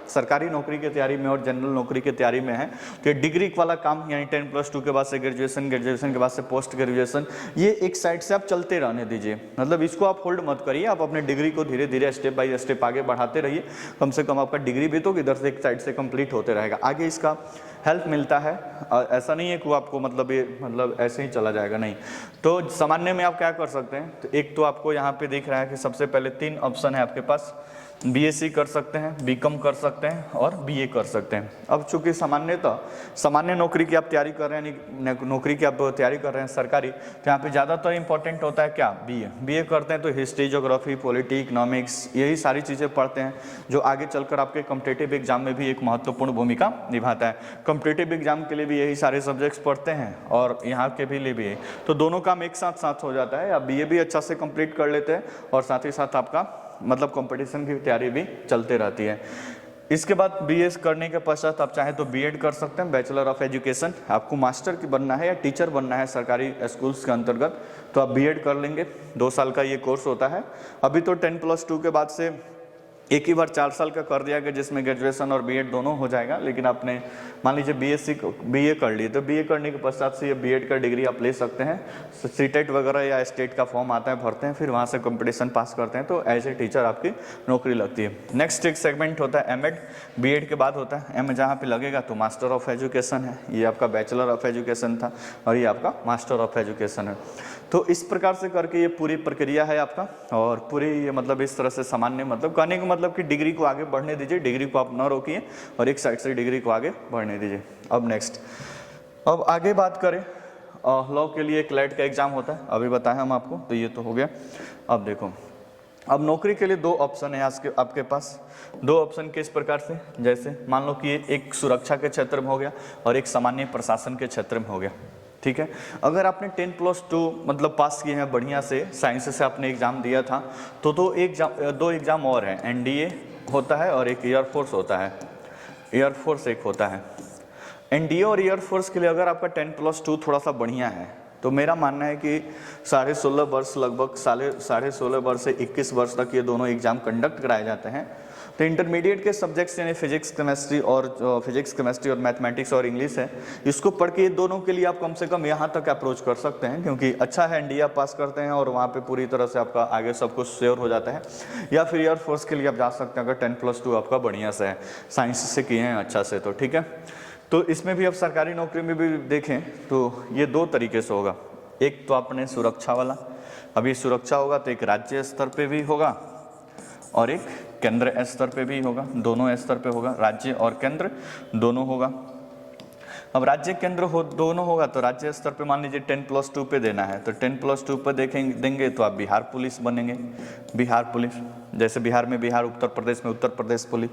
सरकारी नौकरी की तैयारी में और जनरल नौकरी की तैयारी में है तो ये डिग्री वाला काम, यानी 10+2 के बाद से ग्रेजुएशन, ग्रेजुएशन के बाद से पोस्ट ग्रेजुएशन, ये एक साइड से आप चलते रहने दीजिए। मतलब इसको आप होल्ड मत करिए, आप अपने डिग्री को धीरे धीरे स्टेप बाय स्टेप आगे बढ़ाते रहिए। कम से कम आपका डिग्री भी तो इधर से एक साइड से कंप्लीट होते रहेगा, आगे इसका हेल्प मिलता है। ऐसा नहीं है कि आपको मतलब ऐसे ही चला जाएगा, नहीं। तो सामान्य में आप क्या कर सकते हैं, तो एक तो आपको यहाँ पे दिख रहा है कि सबसे पहले 3 ऑप्शन है आपके पास, BSc कर सकते हैं, BCom कर सकते हैं और BA कर सकते हैं। अब चूंकि सामान्य नौकरी की आप तैयारी कर रहे हैं, नौकरी की आप तैयारी कर रहे हैं सरकारी, तो यहाँ पे ज़्यादातर इंपॉर्टेंट होता है क्या, BA करते हैं तो हिस्ट्री, ज्योग्राफी, पॉलिटी, इकोनॉमिक्स, यही सारी चीज़ें पढ़ते हैं जो आगे चलकर आपके कॉम्पिटिटिव एग्जाम में भी एक महत्वपूर्ण भूमिका निभाता है। कॉम्पिटिटिव एग्जाम के लिए भी यही सारे सब्जेक्ट्स पढ़ते हैं और यहाँ के भी लिए भी, तो दोनों काम एक साथ हो जाता है। आप BA भी अच्छा से कंप्लीट कर लेते हैं और साथ ही साथ आपका मतलब कंपटीशन की तैयारी भी चलते रहती है। इसके बाद BA करने के पश्चात आप चाहें तो B.Ed कर सकते हैं, बैचलर ऑफ एजुकेशन। आपको मास्टर की बनना है या टीचर बनना है सरकारी स्कूल्स के अंतर्गत, तो आप B.Ed कर लेंगे, 2 साल का ये कोर्स होता है। अभी तो 10+2 के बाद से एक ही बार 4 साल का कर दिया गया जिसमें ग्रेजुएशन और बीएड दोनों हो जाएगा। लेकिन आपने मान लीजिए बीए कर लिए, तो बीए करने के पश्चात से ये बीएड का डिग्री आप ले सकते हैं। सीटेट वगैरह या स्टेट का फॉर्म आता है, भरते हैं, फिर वहाँ से कंपटीशन पास करते हैं, तो एज ए टीचर आपकी नौकरी लगती है। नेक्स्ट एक सेगमेंट होता है एमएड, बीएड के बाद होता है एम, जहाँ पे लगेगा तो मास्टर ऑफ एजुकेशन है। ये आपका बैचलर ऑफ एजुकेशन था और ये आपका मास्टर ऑफ एजुकेशन है। तो इस प्रकार से करके ये पूरी प्रक्रिया है आपका, और पूरी ये मतलब इस तरह से सामान्य मतलब कहने का मतलब कि डिग्री को आगे बढ़ने दीजिए, डिग्री को आप न रोकिए और एक साइड से डिग्री को आगे बढ़ने दीजिए। अब नेक्स्ट, अब आगे बात करें लॉ के लिए एक लेट का एग्जाम होता है, अभी बताएं हम आपको, तो ये तो हो गया। अब देखो, अब नौकरी के लिए 2 ऑप्शन है आपके पास। 2 ऑप्शन किस प्रकार से, जैसे मान लो कि एक सुरक्षा के क्षेत्र में हो गया और एक सामान्य प्रशासन के क्षेत्र में हो गया, ठीक है। अगर आपने 10+2 मतलब पास किए हैं बढ़िया से, साइंस से आपने एग्जाम दिया था, तो 2 एग्जाम और हैं, एनडीए होता है और एक एयरफोर्स होता है, एयरफोर्स एक होता है। एनडीए और एयरफोर्स के लिए अगर आपका 10+2 थोड़ा सा बढ़िया है, तो मेरा मानना है कि 16.5 वर्ष, लगभग 16.5 वर्ष से 21 वर्ष तक ये दोनों एग्जाम कंडक्ट कराए जाते हैं। तो इंटरमीडिएट के सब्जेक्ट्स यानी फिजिक्स केमिस्ट्री और मैथमेटिक्स और इंग्लिश है, इसको पढ़ के ये दोनों के लिए आप कम से कम यहाँ तक अप्रोच कर सकते हैं, क्योंकि अच्छा है एनडीए पास करते हैं और वहाँ पे पूरी तरह से आपका आगे सब कुछ श्योर हो जाता है। या फिर एयरफोर्स के लिए आप जा सकते हैं अगर 10+2 आपका बढ़िया से है, साइंस से किए हैं अच्छा से, तो ठीक है। तो इसमें भी अब सरकारी नौकरी में भी देखें तो ये 2 तरीके से होगा। एक तो आपने सुरक्षा वाला, अभी सुरक्षा होगा तो एक राज्य स्तर पे भी होगा और एक केंद्र स्तर पे भी होगा, दोनों स्तर पे होगा, राज्य और केंद्र दोनों होगा। अब राज्य केंद्र दोनों होगा तो राज्य स्तर पे मान लीजिए 10+2 पे देना है, तो 10+2 पे देंगे तो आप बिहार पुलिस बनेंगे, बिहार पुलिस, जैसे बिहार में बिहार, उत्तर प्रदेश में उत्तर प्रदेश पुलिस।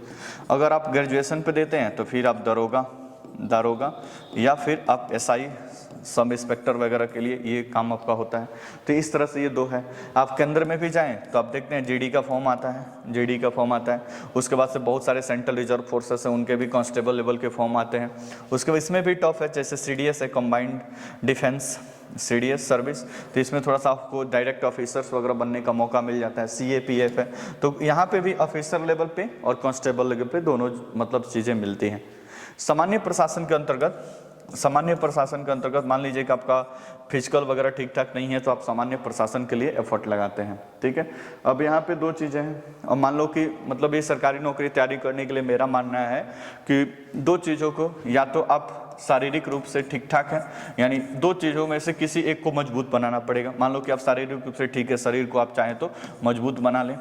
अगर आप ग्रेजुएशन पे देते हैं तो फिर आप दारोगा या फिर आप एसआई, सब इंस्पेक्टर वगैरह के लिए ये काम आपका होता है। तो इस तरह से ये 2 है। आप केंद्र में भी जाएं तो आप देखते हैं जीडी का फॉर्म आता है, उसके बाद से बहुत सारे सेंट्रल रिजर्व फोर्सेस हैं, उनके भी कांस्टेबल लेवल के फॉर्म आते हैं। उसके बाद इसमें भी टफ है, जैसे सीडीएस है, कंबाइंड डिफेंस सीडीएस सर्विस, तो इसमें थोड़ा सा आपको डायरेक्ट ऑफिसर्स वगैरह बनने का मौका मिल जाता है। सीएपीएफ है, तो यहाँ पे भी ऑफिसर लेवल पे और कांस्टेबल लेवल पे दोनों मतलब चीज़ें मिलती हैं। सामान्य प्रशासन के अंतर्गत मान लीजिए कि आपका फिजिकल वगैरह ठीक ठाक नहीं है, तो आप सामान्य प्रशासन के लिए एफर्ट लगाते हैं, ठीक है। अब यहाँ पे 2 चीज़ें हैं। और मान लो कि मतलब ये सरकारी नौकरी तैयारी करने के लिए मेरा मानना है कि 2 चीज़ों को, या तो आप शारीरिक रूप से ठीक ठाक हैं, यानी 2 चीज़ों में से किसी एक को मजबूत बनाना पड़ेगा। मान लो कि आप शारीरिक रूप से ठीक है, शरीर को आप चाहें तो मजबूत बना लें।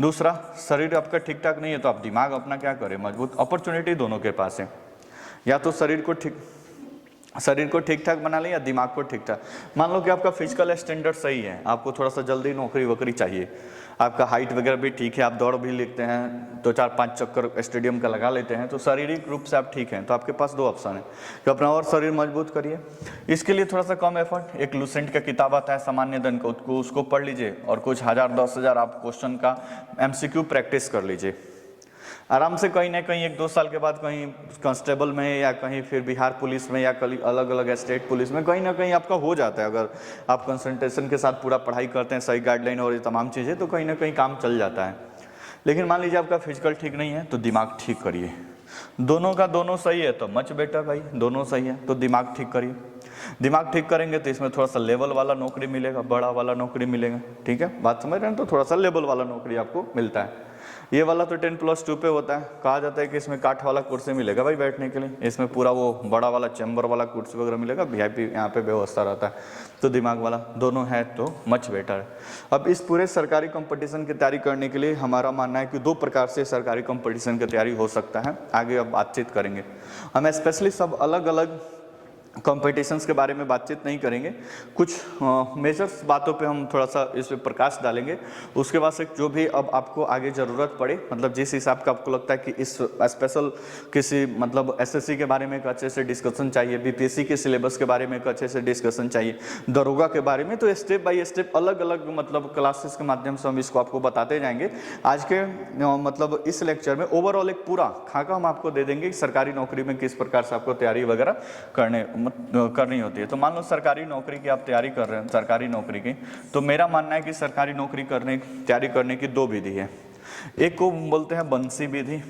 दूसरा, शरीर आपका ठीक ठाक नहीं है तो आप दिमाग अपना क्या करें, मजबूत। अपॉर्चुनिटी दोनों के पास है, या तो शरीर को ठीक ठाक बना लें या दिमाग को ठीक ठाक। मान लो कि आपका फिजिकल स्टैंडर्ड सही है, आपको थोड़ा सा जल्दी नौकरी वोकरी चाहिए, आपका हाइट वगैरह भी ठीक है, आप दौड़ भी लेते हैं, 2-4-5 चक्कर स्टेडियम का लगा लेते हैं, तो शारीरिक रूप से आप ठीक हैं, तो आपके पास 2 ऑप्शन है कि अपना और शरीर मजबूत करिए। इसके लिए थोड़ा सा कम एफर्ट, एक लूसेंट का किताब आता है सामान्य दंड का, उसको पढ़ लीजिए और कुछ 1000-10,000 आप क्वेश्चन का MCQ प्रैक्टिस कर लीजिए। आराम से कहीं ना कहीं 1-2 साल के बाद कहीं कांस्टेबल में या कहीं फिर बिहार पुलिस में या कहीं अलग अलग स्टेट पुलिस में कहीं ना कहीं आपका हो जाता है। अगर आप कंसंट्रेशन के साथ पूरा पढ़ाई करते हैं, सही गाइडलाइन और ये तमाम चीज़ें, तो कहीं ना कहीं काम चल जाता है। लेकिन मान लीजिए आपका फिजिकल ठीक नहीं है तो दिमाग ठीक करिए। दोनों का दोनों सही है तो मच बेटर भाई, दोनों सही है तो दिमाग ठीक करिए। दिमाग ठीक करेंगे तो इसमें थोड़ा सा लेवल वाला नौकरी मिलेगा, बड़ा वाला नौकरी मिलेगा, ठीक है, बात समझ रहे हैं। तो थोड़ा सा लेवल वाला नौकरी आपको मिलता है। ये वाला तो 10+2 पे होता है। कहा जाता है कि इसमें काठ वाला कुर्सी मिलेगा भाई बैठने के लिए, इसमें पूरा वो बड़ा वाला चैम्बर वाला कुर्सी वगैरह मिलेगा, VIP यहाँ पे व्यवस्था रहता है। तो दिमाग वाला दोनों है तो मच बेटर है। अब इस पूरे सरकारी कंपटीशन की तैयारी करने के लिए हमारा मानना है कि 2 प्रकार से सरकारी कंपटीशन की तैयारी हो सकता है। आगे अब बातचीत करेंगे हम, स्पेशली सब अलग अलग कॉम्पिटिशन्स के बारे में बातचीत नहीं करेंगे, कुछ मेजर्स बातों पे हम थोड़ा सा इस पे प्रकाश डालेंगे। उसके बाद से जो भी अब आपको आगे ज़रूरत पड़े, मतलब जिस हिसाब का आपको लगता है कि इस स्पेशल किसी मतलब SSC के बारे में एक अच्छे से डिस्कशन चाहिए, BPSC के सिलेबस के बारे में एक अच्छे से डिस्कशन चाहिए, दरोगा के बारे में, तो स्टेप बाय स्टेप अलग अलग मतलब क्लासेस के माध्यम से हम इसको आपको बताते जाएंगे। आज के मतलब इस लेक्चर में ओवरऑल एक पूरा खाका हम आपको दे देंगे कि सरकारी नौकरी में किस प्रकार से आपको तैयारी वगैरह करनी होती है। तो मान लो सरकारी नौकरी की आप तैयारी कर रहे हैं, सरकारी नौकरी की, तो मेरा मानना है कि सरकारी नौकरी तैयारी करने की 2 विधि है। एक को बोलते हैं बंसी विधि,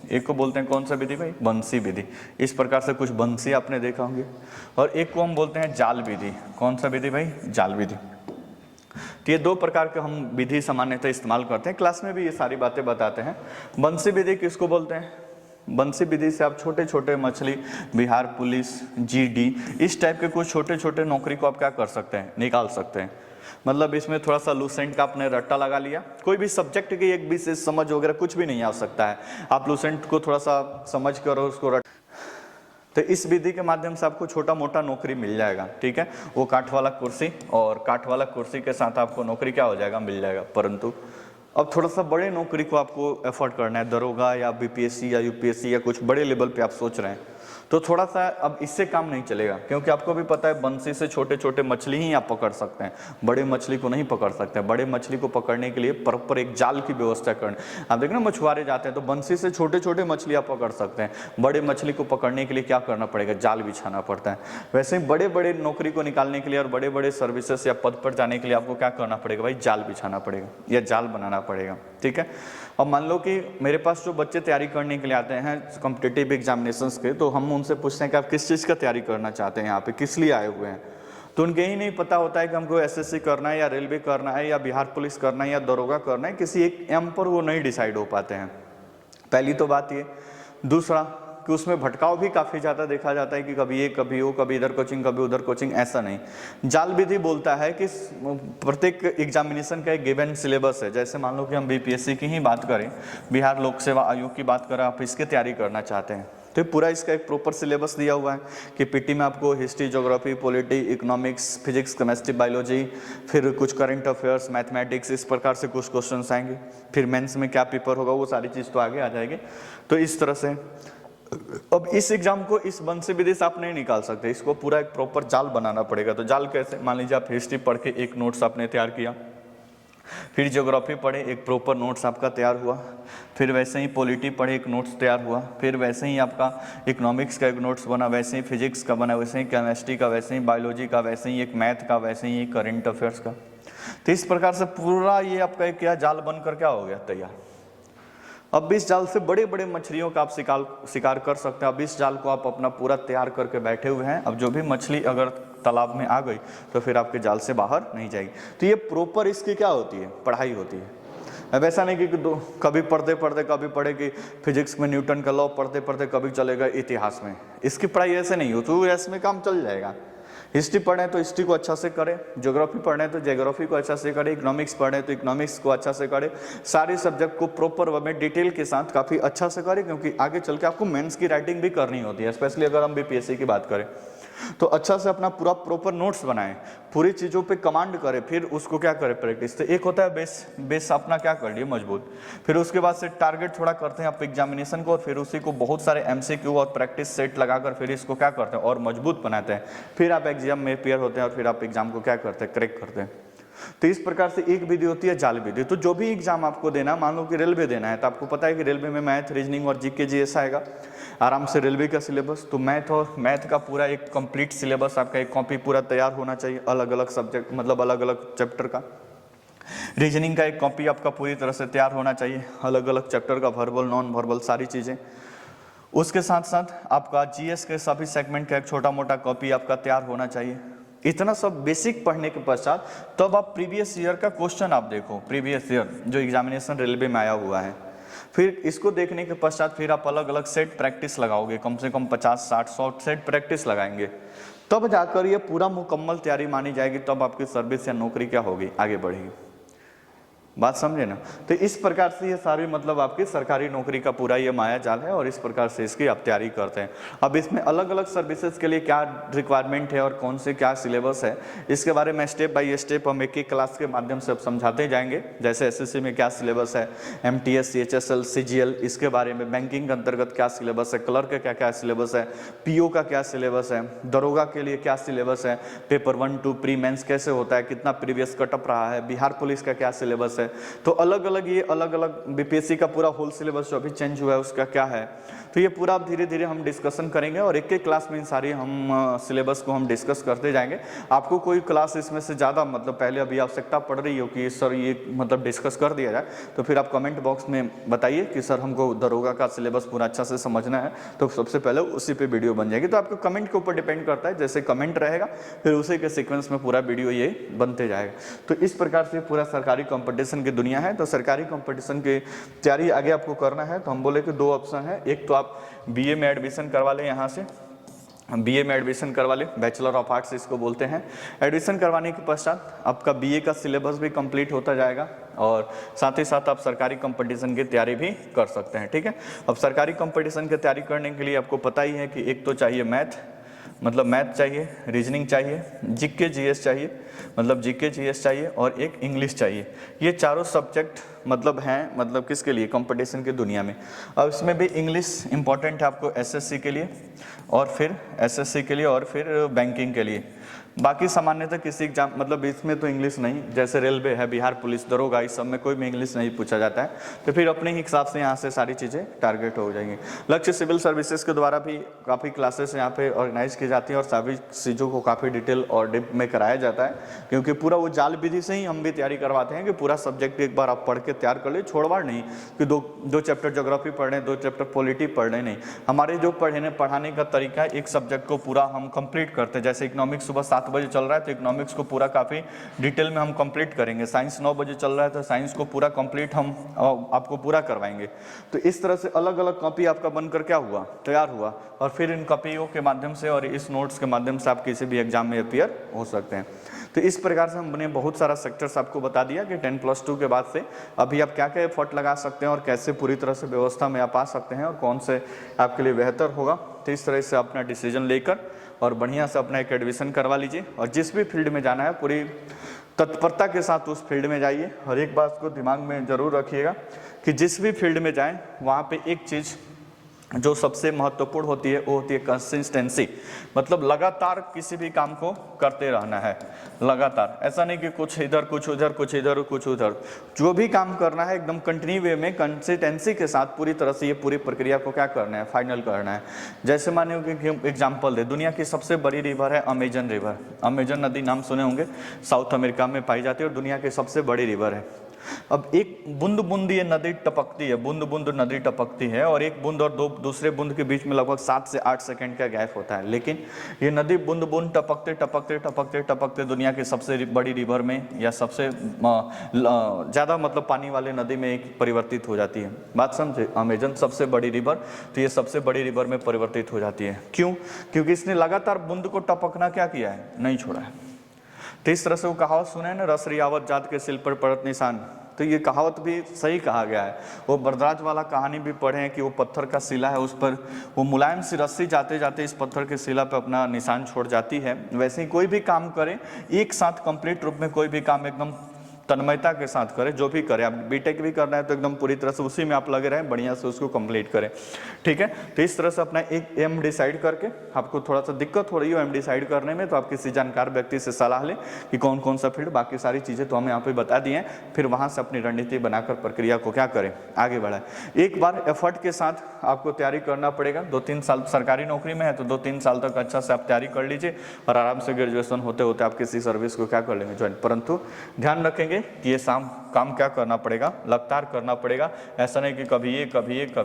एक को बोलते हैं कौन सा विधि भाई, बंसी विधि। इस प्रकार से कुछ बंसी आपने देखा होंगे। और एक को हम बोलते हैं जाल विधि। कौन सा विधि भाई, जाल विधि। तो ये दो प्रकार के हम विधि सामान्यतः इस्तेमाल करते हैं, क्लास में भी ये सारी बातें बताते हैं। बंसी विधि किसको बोलते हैं, बंसी विधि से आप छोटे छोटे मछली, बिहार पुलिस, जीडी, इस टाइप के कुछ छोटे छोटे नौकरी को आप क्या कर सकते हैं, निकाल सकते हैं। मतलब इसमें थोड़ा सा लूसेंट का आपने रट्टा लगा लिया, कोई भी सब्जेक्ट की एक विशेष समझ वगैरह कुछ भी नहीं आ सकता है, आप लूसेंट को थोड़ा सा समझ कर उसको तो इस विधि के माध्यम से आपको छोटा मोटा नौकरी मिल जाएगा, ठीक है। वो काठ वाला कुर्सी, और काठ वाला कुर्सी के साथ आपको नौकरी क्या हो जाएगा, मिल जाएगा। परंतु अब थोड़ा सा बड़े नौकरी को आपको एफर्ट करना है, दरोगा या बीपीएससी या यूपीएससी या कुछ बड़े लेवल पे आप सोच रहे हैं, तो थोड़ा सा अब इससे काम नहीं चलेगा, क्योंकि आपको भी पता है बंसी से छोटे छोटे मछली ही आप पकड़ सकते हैं, बड़े मछली को नहीं पकड़ सकते हैं। बड़े मछली को पकड़ने के लिए प्रॉपर एक जाल की व्यवस्था करनी। आप देखें ना मछुआरे जाते हैं तो बंसी से छोटे छोटे मछली आप पकड़ सकते हैं, बड़े मछली को पकड़ने के लिए क्या करना पड़ेगा, जाल बिछाना पड़ता है। वैसे ही बड़े बड़े नौकरी को निकालने के लिए और बड़े बड़े सर्विसेज या पद पर जाने के लिए आपको क्या करना पड़ेगा भाई, जाल बिछाना पड़ेगा या जाल बनाना पड़ेगा, ठीक है। अब मान लो कि मेरे पास जो बच्चे तैयारी करने के लिए आते हैं कॉम्पिटिटिव एग्जामिनेशंस के, तो हम उनसे पूछते हैं कि आप किस चीज़ का तैयारी करना चाहते हैं, यहाँ पे किस लिए आए हुए हैं। तो उनके ही नहीं पता होता है कि हमको एसएससी करना है या रेलवे करना है या बिहार पुलिस करना है या दरोगा करना है, किसी एक एम पर वो नहीं डिसाइड हो पाते हैं। पहली तो बात ये। दूसरा कि उसमें भटकाव भी काफ़ी ज़्यादा देखा जाता है कि कभी ये कभी वो, कभी इधर कोचिंग कभी उधर कोचिंग, ऐसा नहीं। जाल विधि बोलता है कि प्रत्येक एग्जामिनेशन का एक गिवन सिलेबस है। जैसे मान लो कि हम बीपीएससी की ही बात करें, बिहार लोक सेवा आयोग की बात करें, आप इसकी तैयारी करना चाहते हैं तो पूरा इसका एक प्रॉपर सिलेबस दिया हुआ है कि पीटी में आपको history, geography, polity, economics, physics, chemistry, biology, फिर कुछ करंट अफेयर्स, मैथमेटिक्स, इस प्रकार से कुछ क्वेश्चंस आएंगे। फिर मेंस में क्या पेपर होगा, वो सारी चीज़ तो आगे आ जाएगी। तो इस तरह से अब इस एग्जाम को इस बंसी विधि से आप नहीं निकाल सकते, इसको पूरा एक प्रॉपर जाल बनाना पड़ेगा। तो जाल कैसे, मान लीजिए आप हिस्ट्री पढ़ के एक नोट्स आपने तैयार किया, फिर ज्योग्राफी पढ़े एक प्रॉपर नोट्स आपका तैयार हुआ, फिर वैसे ही पॉलिटी पढ़े एक नोट्स तैयार हुआ, फिर वैसे ही आपका इकोनॉमिक्स का एक नोट्स बना, वैसे ही फिजिक्स का बना, वैसे ही केमिस्ट्री का, वैसे ही बायोलॉजी का, वैसे ही एक मैथ का, वैसे ही करंट अफेयर्स का। तो इस प्रकार से पूरा ये आपका एक क्या जाल बनकर क्या हो गया, तैयार। अब इस जाल से बड़े बड़े मछलियों का आप शिकार कर सकते हैं। अब इस जाल को आप अपना पूरा तैयार करके बैठे हुए हैं। अब जो भी मछली अगर तालाब में आ गई तो फिर आपके जाल से बाहर नहीं जाएगी। तो ये प्रॉपर इसकी क्या होती है, पढ़ाई होती है। अब ऐसा नहीं कि कभी पढ़ते पढ़ते कभी पढ़े कि फिजिक्स में न्यूटन का लॉ पढ़ते पढ़ते कभी चले गए इतिहास में, इसकी पढ़ाई ऐसे नहीं हो, तो इसमें काम चल जाएगा। हिस्ट्री पढ़ें तो हिस्ट्री को अच्छा से करें, ज्योग्राफी पढ़ें तो ज्योग्राफी को अच्छा से करें, इकोनॉमिक्स पढ़ें तो इकोनॉमिक्स को अच्छा से करें। सारे सब्जेक्ट को प्रॉपर वे में डिटेल के साथ काफ़ी अच्छा से करें, क्योंकि आगे चल के आपको मेंस की राइटिंग भी करनी होती है। स्पेशली अगर हम बीपीएससी की बात करें तो अच्छा से अपना पूरा प्रॉपर नोट्स बनाएं, पूरी चीज़ों पे कमांड करें, फिर उसको क्या करें, प्रैक्टिस। तो एक होता है बेस अपना क्या कर लिए मजबूत, फिर उसके बाद से टारगेट थोड़ा करते हैं आप एग्जामिनेशन को, और फिर उसी को बहुत सारे एमसीक्यू और प्रैक्टिस सेट लगाकर फिर इसको क्या करते हैं और मजबूत बनाते हैं। फिर आप एग्जाम में पेयर होते हैं और फिर आप एग्जाम को क्या करते हैं, क्रैक करते हैं। तो इस प्रकार से एक विधि होती है जाल विधि। तो जो भी एग्जाम आपको देना, मान लो कि रेलवे देना है, तो आपको पता है कि रेलवे में मैथ, रीजनिंग और जीके जीएस आएगा आराम से, रेलवे का सिलेबस। तो मैथ का पूरा एक कंप्लीट सिलेबस आपका एक कॉपी पूरा तैयार होना चाहिए, अलग अलग सब्जेक्ट मतलब अलग अलग चैप्टर का। रीजनिंग का एक कॉपी आपका पूरी तरह से तैयार होना चाहिए, अलग अलग चैप्टर का, वर्बल, नॉन वर्बल, सारी चीज़ें। उसके साथ साथ आपका जीएस के सभी सेगमेंट का एक छोटा मोटा कॉपी आपका तैयार होना चाहिए। इतना सब बेसिक पढ़ने के पश्चात तब आप प्रीवियस ईयर का क्वेश्चन आप देखो, प्रीवियस ईयर जो एग्जामिनेशन रेलवे में आया हुआ है। फिर इसको देखने के पश्चात फिर आप अलग अलग सेट प्रैक्टिस लगाओगे, कम से कम 50, 60, 100 सेट प्रैक्टिस लगाएंगे, तब जाकर ये पूरा मुकम्मल तैयारी मानी जाएगी। तब आपकी सर्विस या नौकरी क्या होगी, आगे बढ़ेगी। बात समझे ना। तो इस प्रकार से ये सारी मतलब आपकी सरकारी नौकरी का पूरा ये माया जाल है, और इस प्रकार से इसकी आप तैयारी करते हैं। अब इसमें अलग अलग सर्विसेज के लिए क्या रिक्वायरमेंट है और कौन से क्या सिलेबस है, इसके बारे में स्टेप बाय स्टेप हम एक एक क्लास के माध्यम से अब समझाते जाएंगे। जैसे एसएससी में क्या सिलेबस है, एमटीएस, सीएचएसएल, सीजीएल, इसके बारे में, बैंकिंग के अंतर्गत क्या सिलेबस है, क्लर्क का क्या क्या सिलेबस है, पीओ का क्या सिलेबस है, दरोगा के लिए क्या सिलेबस है, पेपर 1, 2 प्री मेंस कैसे होता है, कितना प्रीवियस कटअप रहा है, बिहार पुलिस का क्या सिलेबस है, है, तो अलग अलग ये अलग अलग बीपीएससी का पूरा होल सिलेबस जो अभी चेंज हुआ है उसका क्या है, तो ये पूरा धीरे धीरे हम डिस्कशन करेंगे और एक एक क्लास में इन सारी हम सिलेबस को हम डिस्कस करते जाएंगे। आपको कोई क्लास इसमें से ज़्यादा मतलब पहले अभी आवश्यकता पड़ रही हो कि सर ये मतलब डिस्कस कर दिया जाए, तो फिर आप कमेंट बॉक्स में बताइए कि सर हमको दरोगा का सिलेबस पूरा अच्छा से समझना है, तो सबसे पहले उसी पे वीडियो बन जाएगी। तो आपको कमेंट के ऊपर डिपेंड करता है, जैसे कमेंट रहेगा फिर उसी के सीक्वेंस में पूरा वीडियो ये बनते जाएगा। तो इस प्रकार से पूरा सरकारी कंपटीशन की दुनिया है। तो सरकारी कंपटीशन की तैयारी आगे आपको करना है तो हम बोले कि दो ऑप्शन है, एक तो आप बीए में एडमिशन करवा लें, यहाँ से बीए में एडमिशन करवा लें, बैचलर ऑफ आर्ट्स इसको बोलते हैं। एडमिशन करवाने के पश्चात आपका बीए का सिलेबस भी कंप्लीट होता जाएगा और साथ ही साथ आप सरकारी कंपटीशन की तैयारी भी कर सकते हैं। ठीक है, अब सरकारी कंपटीशन की तैयारी करने के लिए आपको पता ही है कि एक तो चाहिए मैथ, मतलब मैथ चाहिए, रीजनिंग चाहिए, जीके जीएस चाहिए, मतलब जीके जीएस चाहिए, और एक इंग्लिश चाहिए। ये चारों सब्जेक्ट मतलब हैं मतलब किसके लिए, कंपटीशन की दुनिया में। अब इसमें भी इंग्लिश इंपॉर्टेंट है आपको एसएससी के लिए, और फिर एसएससी के लिए, और फिर बैंकिंग के लिए। बाकी सामान्यतः किसी एग्जाम मतलब इसमें तो इंग्लिश नहीं, जैसे रेलवे है, बिहार पुलिस, दरोगा, इस सब में कोई भी इंग्लिश नहीं पूछा जाता है, तो फिर अपने ही हिसाब से यहाँ से सारी चीज़ें टारगेट हो जाएंगी। लक्ष्य सिविल सर्विसेज के द्वारा भी काफ़ी क्लासेस यहाँ पे ऑर्गेनाइज की जाती हैं और सभी चीज़ों को काफ़ी डिटेल और डिप में कराया जाता है, क्योंकि पूरा वो जाल विधि से ही हम भी तैयारी करवाते हैं कि पूरा सब्जेक्ट एक बार आप पढ़ के तैयार कर ले, छोड़वाड़ नहीं कि दो चैप्टर ज्योग्राफी पढ़ रहे हैं, 2 चैप्टर पॉलिटी पढ़ रहे नहीं। हमारे जो पढ़ाने का तरीका है, एक सब्जेक्ट को पूरा हम कंप्लीट करते हैं। जैसे इकोनॉमिक्स सुबह 7 बजे चल रहा है तो इकोनॉमिक्स को पूरा काफ़ी डिटेल में हम कंप्लीट करेंगे। साइंस 9 बजे चल रहा है तो साइंस को पूरा कंप्लीट हम आपको पूरा करवाएंगे। तो इस तरह से अलग अलग कॉपी आपका बनकर क्या हुआ, तैयार हुआ, और फिर इन कॉपियों के माध्यम से और इस नोट्स के माध्यम से आप किसी भी एग्जाम में अपीयर हो सकते हैं। तो इस प्रकार से हमने बहुत सारा सेक्टर्स आपको बता दिया कि 10+2 के बाद से अभी आप क्या क्या एफर्ट लगा सकते हैं और कैसे पूरी तरह से व्यवस्था में आप आ सकते हैं और कौन से आपके लिए बेहतर होगा। तो इस तरह से अपना डिसीजन लेकर और बढ़िया से अपना एक एडमिशन करवा लीजिए, और जिस भी फील्ड में जाना है पूरी तत्परता के साथ उस फील्ड में जाइए। और एक बात को दिमाग में जरूर रखिएगा कि जिस भी फील्ड में जाएं वहाँ पे एक चीज़ जो सबसे महत्वपूर्ण होती है वो होती है कंसिस्टेंसी, मतलब लगातार किसी भी काम को करते रहना है लगातार। ऐसा नहीं कि कुछ इधर कुछ उधर, कुछ इधर कुछ उधर, जो भी काम करना है एकदम कंटिन्यू वे में कंसिस्टेंसी के साथ पूरी तरह से ये पूरी प्रक्रिया को क्या करना है, फाइनल करना है। जैसे मानिए कि एग्जाम्पल दे, दुनिया की सबसे बड़ी रिवर है अमेजन रिवर। अमेजन नदी नाम सुने होंगे, साउथ अमेरिका में पाई जाती है और दुनिया की सबसे बड़ी रिवर है। अब एक बूंद बूंद ये नदी टपकती है, बूंद बूंद नदी टपकती है, और एक बूंद और दूसरे बूंद के बीच में लगभग 7 से 8 सेकंड का गैप होता है। लेकिन ये नदी बूंद बूंद टपकते टपकते टपकते टपकते दुनिया की सबसे बड़ी रिवर में या सबसे ज़्यादा मतलब पानी वाले नदी में एक परिवर्तित हो जाती है। बात समझे, अमेजन सबसे बड़ी रिवर, तो ये सबसे बड़ी रिवर में परिवर्तित हो जाती है। क्यों? क्योंकि इसने लगातार बूंद को टपकना क्या किया है, नहीं छोड़ा है। तो इस तरह से वो कहावत सुने ना, रस रियावत जात के सिल पर पड़त निशान, तो ये कहावत भी सही कहा गया है। वो बरदराज वाला कहानी भी पढ़े हैं कि वो पत्थर का शिला है, उस पर वो मुलायम सी रस्सी जाते जाते इस पत्थर के शिला पर अपना निशान छोड़ जाती है। वैसे ही कोई भी काम करें एक साथ कंप्लीट रूप में, कोई भी काम एकदम तन्मयता के साथ करें। जो भी करें, आप बीटेक भी करना है तो एकदम पूरी तरह से उसी में आप लगे रहें, बढ़िया से उसको कंप्लीट करें। ठीक है, तो इस तरह से अपना एक एम डिसाइड करके, आपको थोड़ा सा दिक्कत हो रही हो एम डिसाइड करने में तो आप किसी जानकार व्यक्ति से सलाह लें कि कौन कौन सा फील्ड, बाकी सारी चीज़ें तो हमें यहाँ पे बता दी हैं। फिर वहाँ से अपनी रणनीति बनाकर प्रक्रिया को क्या करें, आगे बढ़ाएं। एक बार एफर्ट के साथ आपको तैयारी करना पड़ेगा। 2-3 साल सरकारी नौकरी में है तो 2-3 साल तक अच्छा से आप तैयारी कर लीजिए और आराम से ग्रेजुएशन होते होते आप किसी सर्विस को क्या कर लेंगे, ज्वाइन। परंतु ध्यान रखेंगे कि ये काम क्या करना पड़ेगा, लगातार करना पड़ेगा। ऐसा नहीं कि कभी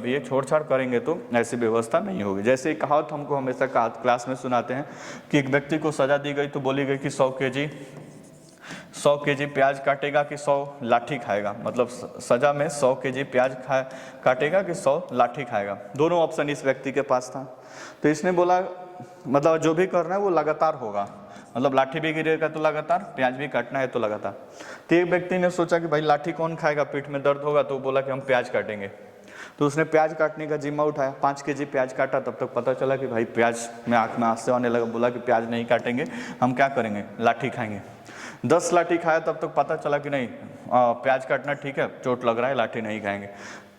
ये छोड़-छाड़ करेंगे तो ऐसी व्यवस्था नहीं होगी। जैसे कहावत हमको हमेशा क्लास में सुनाते हैं कि एक व्यक्ति को सजा दी गई तो बोली गई कि 100 केजी प्याज काटेगा कि 100 लाठी खाएगा। मतलब सजा में 100 केजी प्याज काटेगा कि 100 लाठी खाएगा। दोनों ऑप्शन इस व्यक्ति के पास था। तो इसने बोला मतलब जो भी करना है वो लगातार होगा, मतलब लाठी भी गिरेगा तो लगातार, प्याज भी काटना है तो लगातार। तो एक व्यक्ति ने सोचा कि भाई लाठी कौन खाएगा, पीठ में दर्द होगा, तो बोला कि हम प्याज काटेंगे। तो उसने प्याज काटने का जिम्मा उठाया, 5 केजी प्याज काटा। तब तक पता चला कि भाई प्याज में आँख में आंसू आने लगा। बोला कि प्याज नहीं काटेंगे, हम क्या करेंगे, लाठी खाएंगे। 10 लाठी खाया, तब तक पता चला कि नहीं प्याज काटना ठीक है, चोट लग रहा है, लाठी नहीं खाएंगे।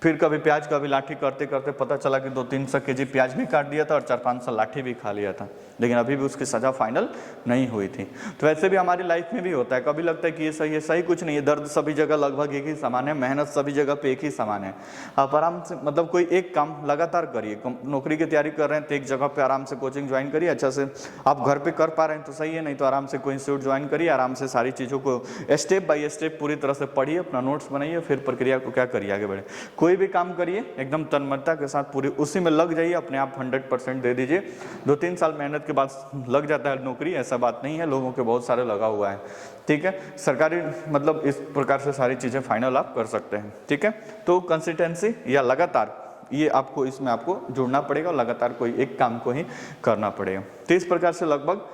फिर कभी प्याज कभी लाठी करते करते पता चला कि 200-300 केजी प्याज भी काट दिया था और 400-500 लाठी भी खा लिया था, लेकिन अभी भी उसकी सज़ा फाइनल नहीं हुई थी। तो वैसे भी हमारी लाइफ में भी होता है, कभी लगता है कि ये सही है, सही कुछ नहीं है, दर्द सभी जगह लगभग एक ही समान है, मेहनत सभी जगह पे एक ही समान है। आप आराम से मतलब कोई एक काम लगातार करिए, नौकरी की तैयारी कर रहे हैं तो एक जगह पे आराम से कोचिंग ज्वाइन करिए, अच्छा से आप घर पे कर पा रहे हैं तो सही है, नहीं तो आराम से कोई इंस्टीट्यूट ज्वाइन करिए, आराम से सारी चीज़ों को स्टेप बाय स्टेप पूरी तरह से पढ़िए, अपना नोट्स बनाइए, फिर प्रक्रिया को क्या करिए आगे बढ़े। कोई भी काम करिए एकदम तन्मयता के साथ, पूरी उसी में लग जाइए, अपने आप 100% दे दीजिए। 2-3 साल मेहनत के बाद लग जाता है नौकरी, ऐसा बात नहीं है, लोगों के बहुत सारे लगा हुआ है, ठीक है। सरकारी मतलब इस प्रकार से सारी चीज़ें फाइनल आप कर सकते हैं, ठीक है। तो कंसिस्टेंसी या लगातार ये आपको इसमें आपको जुड़ना पड़ेगा और लगातार कोई एक काम को ही करना पड़ेगा। तो इस प्रकार से लगभग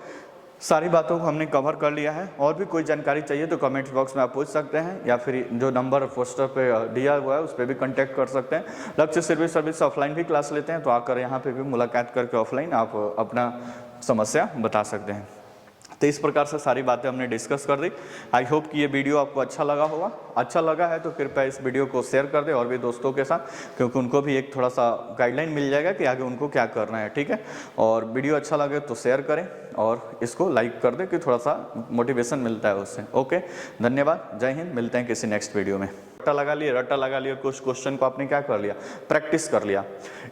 सारी बातों को हमने कवर कर लिया है। और भी कोई जानकारी चाहिए तो कमेंट बॉक्स में आप पूछ सकते हैं, या फिर जो नंबर पोस्टर पे दिया हुआ है उस पर भी कांटेक्ट कर सकते हैं। लक्ष्य सर्विस ऑफलाइन भी क्लास लेते हैं, तो आकर यहाँ पे भी मुलाकात करके ऑफलाइन आप अपना समस्या बता सकते हैं। तो इस प्रकार से सारी बातें हमने डिस्कस कर दी। आई होप कि ये वीडियो आपको अच्छा लगा होगा। अच्छा लगा है तो कृपया इस वीडियो को शेयर कर दें और भी दोस्तों के साथ, क्योंकि उनको भी एक थोड़ा सा गाइडलाइन मिल जाएगा कि आगे उनको क्या करना है, ठीक है। और वीडियो अच्छा लगे तो शेयर करें और इसको लाइक कर दें कि थोड़ा सा मोटिवेशन मिलता है उससे। ओके, धन्यवाद, जय हिंद, मिलते हैं किसी नेक्स्ट वीडियो में। रट्टा लगा लिया, कुछ क्वेश्चन को आपने क्या कर लिया, प्रैक्टिस कर लिया,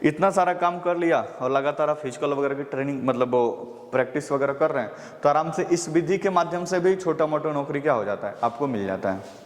इतना सारा काम कर लिया और लगातार आप फिजिकल वगैरह की ट्रेनिंग मतलब वो प्रैक्टिस वगैरह कर रहे हैं, तो आराम से इस विधि के माध्यम से भी छोटा मोटा नौकरी क्या हो जाता है, आपको मिल जाता है।